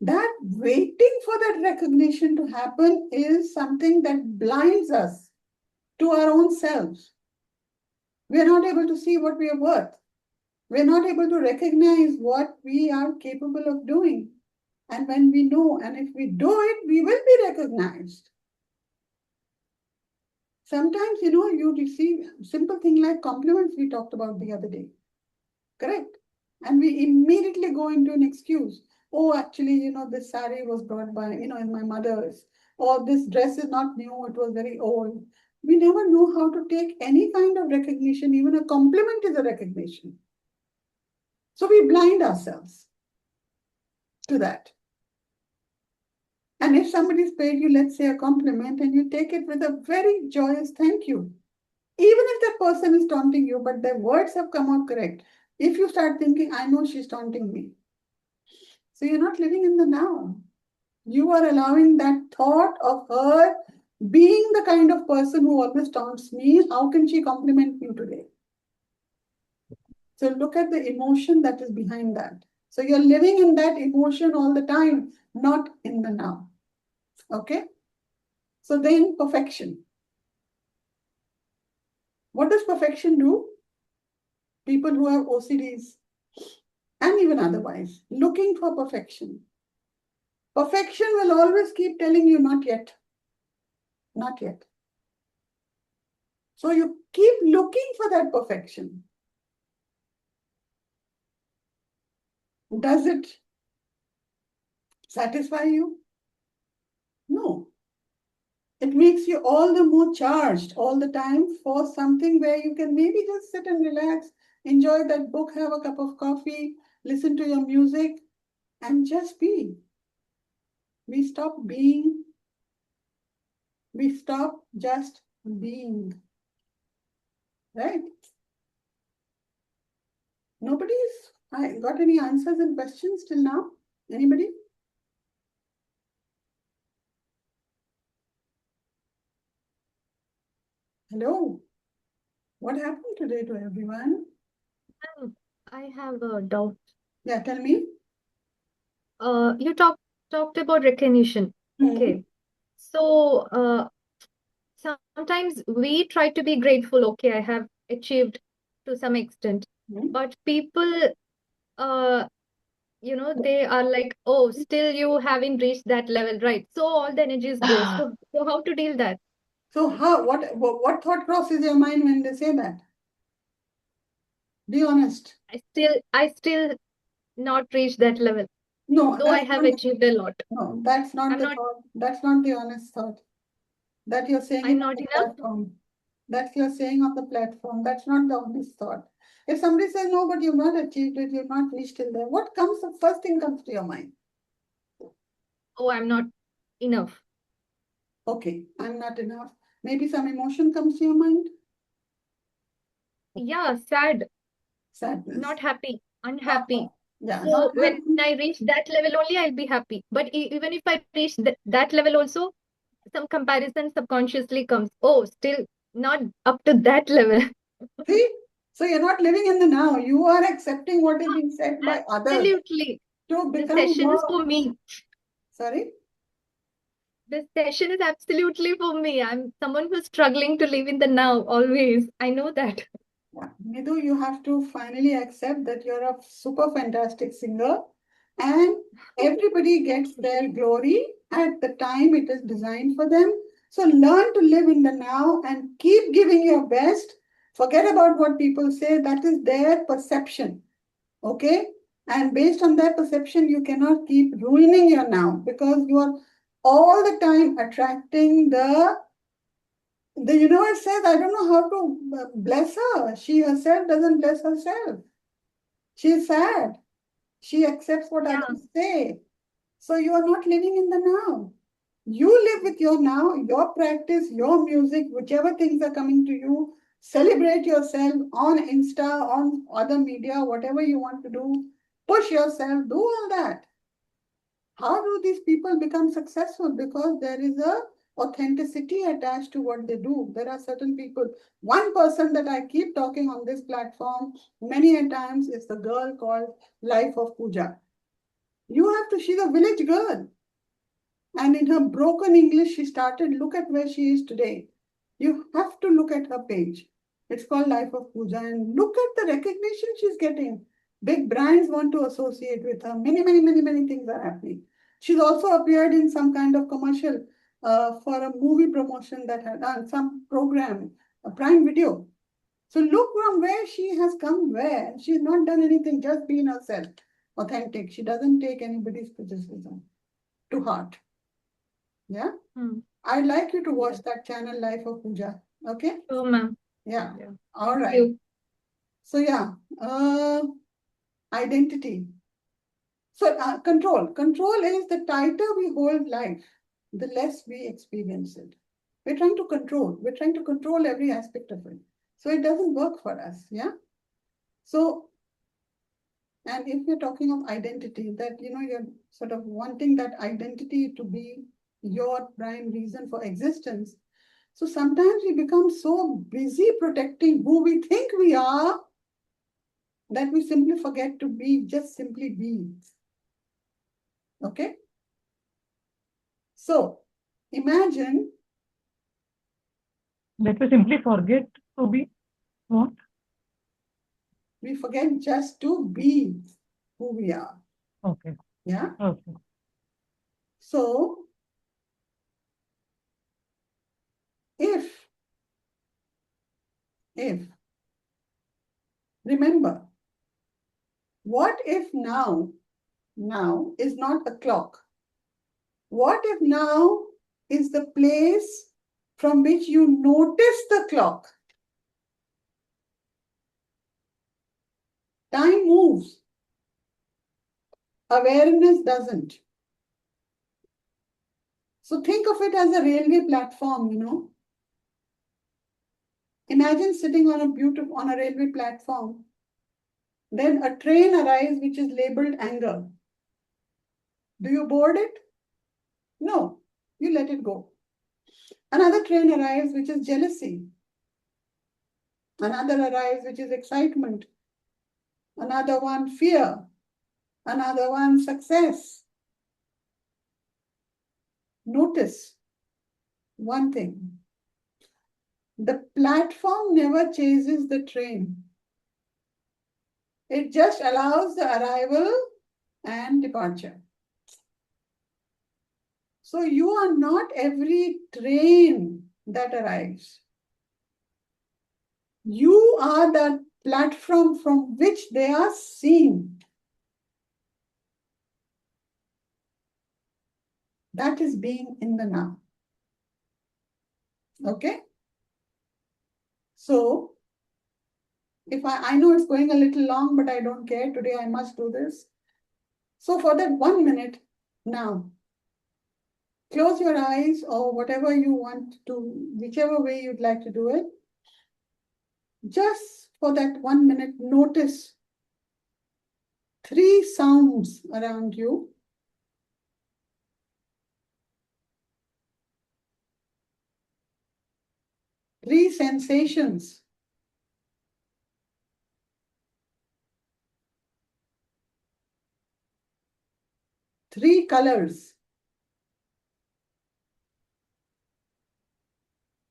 that waiting for that recognition to happen is something that blinds us to our own selves. We are not able to see what we are worth. We are not able to recognize what we are capable of doing. And when we know, and if we do it, we will be recognized. Sometimes, you receive simple thing like compliments we talked about the other day. Correct? And we immediately go into an excuse. Oh, actually, this sari was brought by, in my mother's. Or this dress is not new, it was very old. We never know how to take any kind of recognition. Even a compliment is a recognition. So we blind ourselves to that. And if somebody's paid you, let's say, a compliment, and you take it with a very joyous thank you, even if that person is taunting you, but their words have come out correct. If you start thinking, I know she's taunting me. So you're not living in the now. You are allowing that thought of her being the kind of person who always taunts me. How can she compliment me today? So look at the emotion that is behind that. So you're living in that emotion all the time, not in the now. Okay? So then perfection. What does perfection do? People who have OCDs and even otherwise, looking for perfection. Perfection will always keep telling you not yet. Not yet. So you keep looking for that perfection. Does it satisfy you? No. It makes you all the more charged all the time for something where you can maybe just sit and relax, enjoy that book, have a cup of coffee, listen to your music, and just be. We stop being. We stop just being. Right? Nobody's got any answers and questions till now? Anybody? Hello? What happened today to everyone? I have a doubt. Yeah, tell me. You talked about recognition. Okay. So sometimes we try to be grateful. Okay, I have achieved to some extent, but people, they are like, oh, still you haven't reached that level, right? So all the energies go. So how to deal that? So what thought crosses your mind when they say that? Be honest. I still not reached that level. No, though I have achieved a lot. No, that's not the thought. That's not the honest thought. That you're saying I'm it on not the enough. platform. That you're saying on the platform. That's not the honest thought. If somebody says, no, but you've not achieved it, you've not reached till there, what comes, the first thing comes to your mind? Oh, I'm not enough. Okay, I'm not enough. Maybe some emotion comes to your mind? Yeah, sad. Sadness. Not happy, unhappy. Yeah, So not when happy. I reach that level only, I'll be happy. But even if I reach that level also, some comparison subconsciously comes. Oh, still not up to that level. See? So you're not living in the now. You are accepting what is being said by others. Absolutely. To The become session is more. for me. Sorry? This session is absolutely for me. I'm someone who's struggling to live in the now always. I know that. Yeah. Nidhu, you have to finally accept that you're a super fantastic singer and everybody gets their glory at the time it is designed for them. So learn to live in the now and keep giving your best. Forget about what people say. That is their perception. Okay? And based on their perception, you cannot keep ruining your now because you are all the time attracting the universe says, I don't know how to bless her. She herself doesn't bless herself. She is sad. She accepts what Yeah. others say. So you are not living in the now. You live with your now, your practice, your music, whichever things are coming to you. Celebrate yourself on Insta, on other media, whatever you want to do. Push yourself, do all that. How do these people become successful? Because there is a authenticity attached to what they do. There are certain people. One person that I keep talking on this platform many a times is the girl called Life of Pooja. You have to, she's a village girl. And in her broken English, she started, look at where she is today. You have to look at her page. It's called Life of Pooja. And look at the recognition she's getting. Big brands want to associate with her. Many things are happening. She's also appeared in some kind of commercial for a movie promotion that had done, some program, a Prime Video. So look from where she has come where. She's not done anything, just been herself, authentic. She doesn't take anybody's criticism to heart. Yeah. I'd like you to watch that channel, Life of Pooja. Okay? Oh, ma'am. Yeah. Yeah. All Thank right. you. So yeah, identity. So control. Control is the tighter we hold life, the less we experience it. We're trying to control. We're trying to control every aspect of it. So it doesn't work for us. Yeah. So, and if you're talking of identity, that you're sort of wanting that identity to be your prime reason for existence. So sometimes we become so busy protecting who we think we are that we simply forget to be, just simply be. Okay? So imagine That we simply forget to be what? we forget just to be who we are. Okay. Yeah? Okay. So if, remember, what if now is not a clock? What if now is the place from which you notice the clock? Time moves. Awareness doesn't. So think of it as a railway platform. Imagine sitting on a railway platform. Then a train arrives which is labeled anger. Do you board it? No, you let it go. Another train arrives which is jealousy. Another arrives which is excitement. Another one fear. Another one success. Notice one thing. The platform never chases the train. It just allows the arrival and departure. So you are not every train that arrives. You are the platform from which they are seen. That is being in the now. Okay? So, if I know it's going a little long, but I don't care. Today I must do this. So for that 1 minute now, close your eyes or whatever you want to, whichever way you'd like to do it. Just for that 1 minute, notice 3 sounds around you. 3 sensations. 3 colors.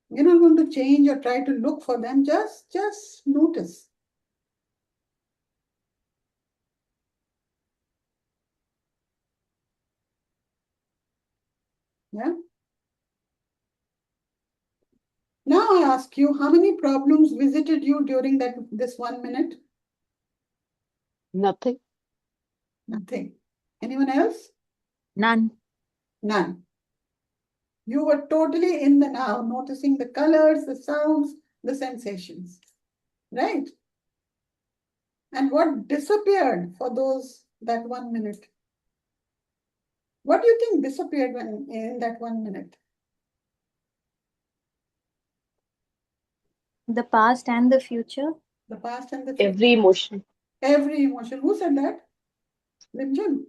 You're not going to change or try to look for them. Just notice. Yeah. Now I ask you, how many problems visited you during this 1 minute? Nothing. Nothing. Anyone else? None. None. You were totally in the now, noticing the colors, the sounds, the sensations. Right? And what disappeared for that 1 minute? What do you think disappeared in that 1 minute? The past and the future. The past and the future. Every emotion. Every emotion. Who said that? Limjun.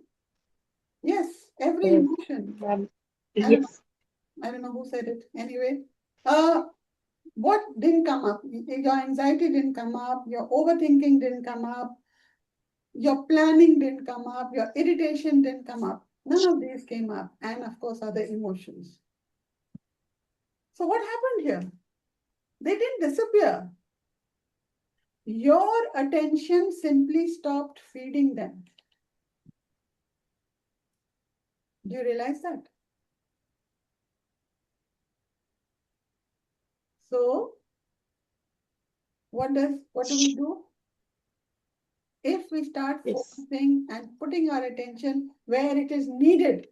Yes, every Yes. emotion. Yes. I don't know who said it. Anyway, what didn't come up? Your anxiety didn't come up. Your overthinking didn't come up. Your planning didn't come up. Your irritation didn't come up. None of these came up. And of course, other emotions. So what happened here? They didn't disappear. Your attention simply stopped feeding them. Do you realize that? So, what do we do? If we start focusing and putting our attention where it is needed,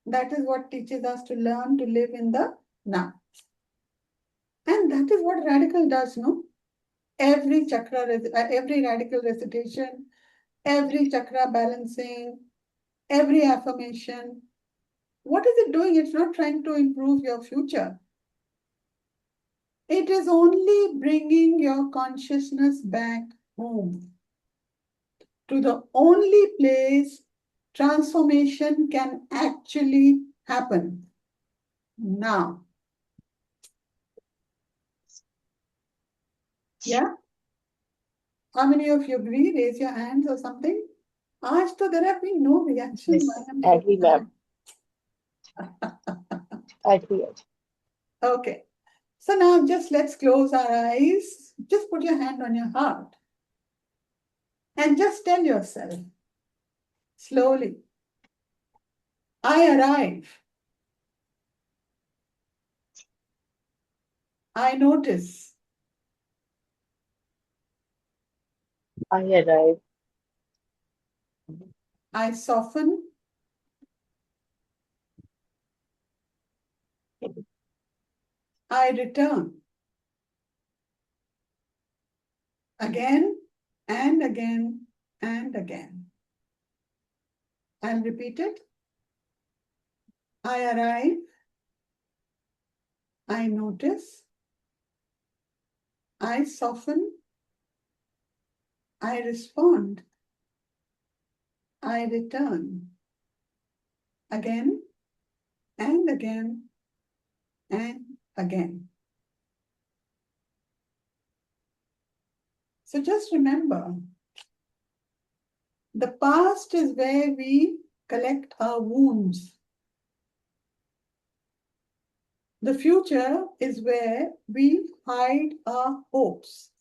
that is what teaches us to learn to live in the now. And that is what radical does, no? Every radical recitation, every chakra balancing, every affirmation, what is it doing? It's not trying to improve your future. It is only bringing your consciousness back home to the only place transformation can actually happen. Now. Yeah? How many of you agree? Raise your hands or something. Aaj to there have been no reaction. Yes. Agree, ma'am. Agree. Okay. So now just let's close our eyes. Just put your hand on your heart. And just tell yourself, slowly, I arrive. I notice. I arrive. I soften. I return. Again and again and again. I'll repeat it. I arrive. I notice. I soften. I respond. I return. Again and again and again. So just remember, the past is where we collect our wounds. The future is where we hide our hopes.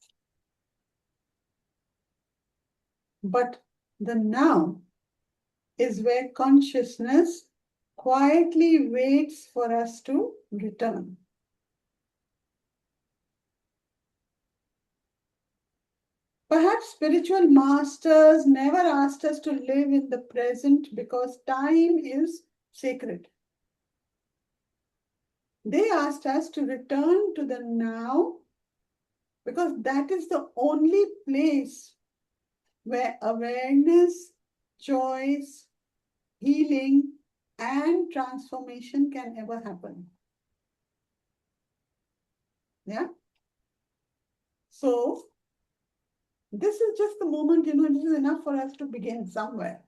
But the now is where consciousness quietly waits for us to return. Perhaps spiritual masters never asked us to live in the present because time is sacred. They asked us to return to the now because that is the only place where awareness, choice, healing, and transformation can ever happen. Yeah? So, this is just the moment, this is enough for us to begin somewhere.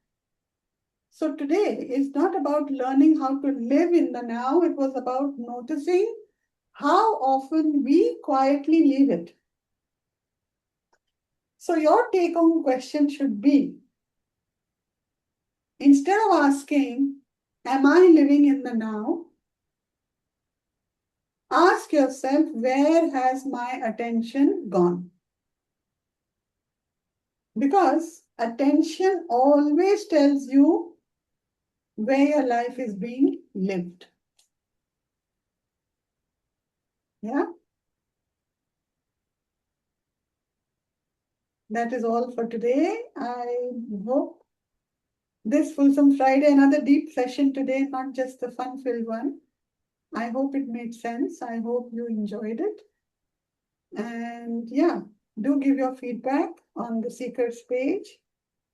So today is not about learning how to live in the now. It was about noticing how often we quietly leave it. So your take-home question should be, instead of asking, am I living in the now? Ask yourself, where has my attention gone? Because attention always tells you where your life is being lived. Yeah? That is all for today. I hope this Fulsome Friday, another deep session today, not just the fun-filled one. I hope it made sense. I hope you enjoyed it. And yeah, do give your feedback on the Seekers page.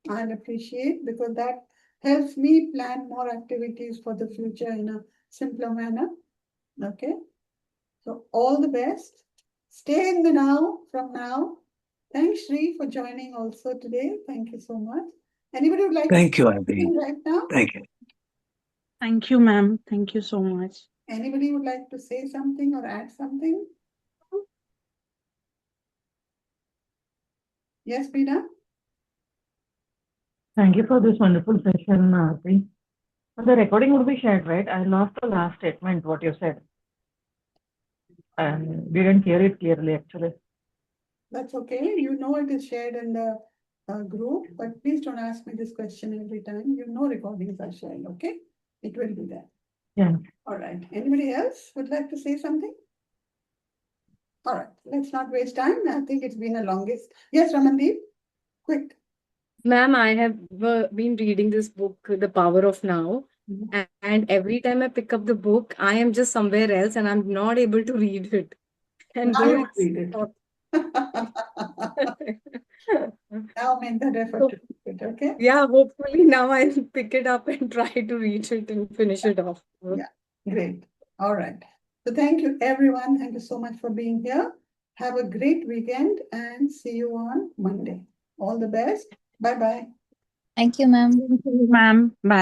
I'll appreciate, because that helps me plan more activities for the future in a simpler manner. Okay. So all the best. Stay in the now from now. Thanks, Shri, for joining also today. Thank you so much. Anybody would like Thank to you, say Auntie. something right now? Thank you. Thank you, ma'am. Thank you so much. Anybody would like to say something or add something? Yes, Bina? Thank you for this wonderful session, Aarti. The recording would be shared, right? I lost the last statement, what you said. And didn't hear it clearly, actually. That's okay. You know it is shared in the group, but please don't ask me this question every time. You know recordings are shared, okay? It will be there. Yeah. All right. Anybody else would like to say something? All right. Let's not waste time. I think it's been the longest. Yes, Ramandeep, quick. Ma'am, I have been reading this book, The Power of Now, and every time I pick up the book, I am just somewhere else and I'm not able to read it. And Now though you it's read it. Now make that effort So, to read it, okay? yeah, hopefully now I'll pick it up and try to read it and finish it off. Yeah, great. All right. So thank you, everyone. Thank you so much for being here. Have a great weekend and see you on Monday. All the best. Bye-bye. Thank you, ma'am. Thank you, ma'am. Bye.